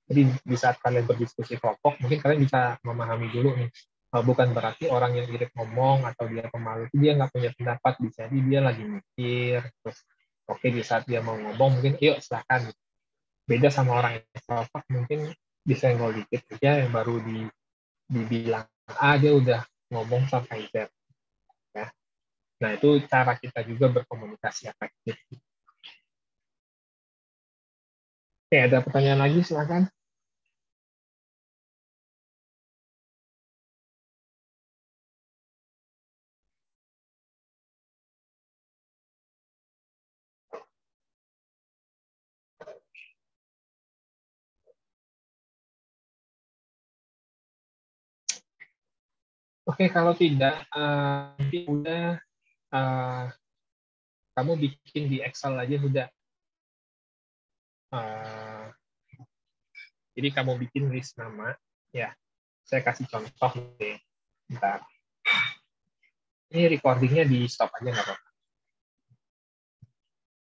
Jadi di saat kalian berdiskusi kelompok, mungkin kalian bisa memahami dulu nih, bukan berarti orang yang irit ngomong atau dia pemalu itu dia nggak punya pendapat, bisa jadi dia lagi mikir, terus oke, di saat dia mau ngomong mungkin yuk silakan. Beda sama orang yang ekstrovert, mungkin disenggol dikit aja yang baru dibilang A, dia udah ngomong sampai Z. Ya. Nah, itu cara kita juga berkomunikasi efektif. Oke, ada pertanyaan lagi, silakan. Oke, kalau tidak, nanti udah kamu bikin di Excel aja udah. Jadi kamu bikin list nama, ya. Saya kasih contoh nih. Bentar. Ini recordingnya di stop aja nggak apa-apa.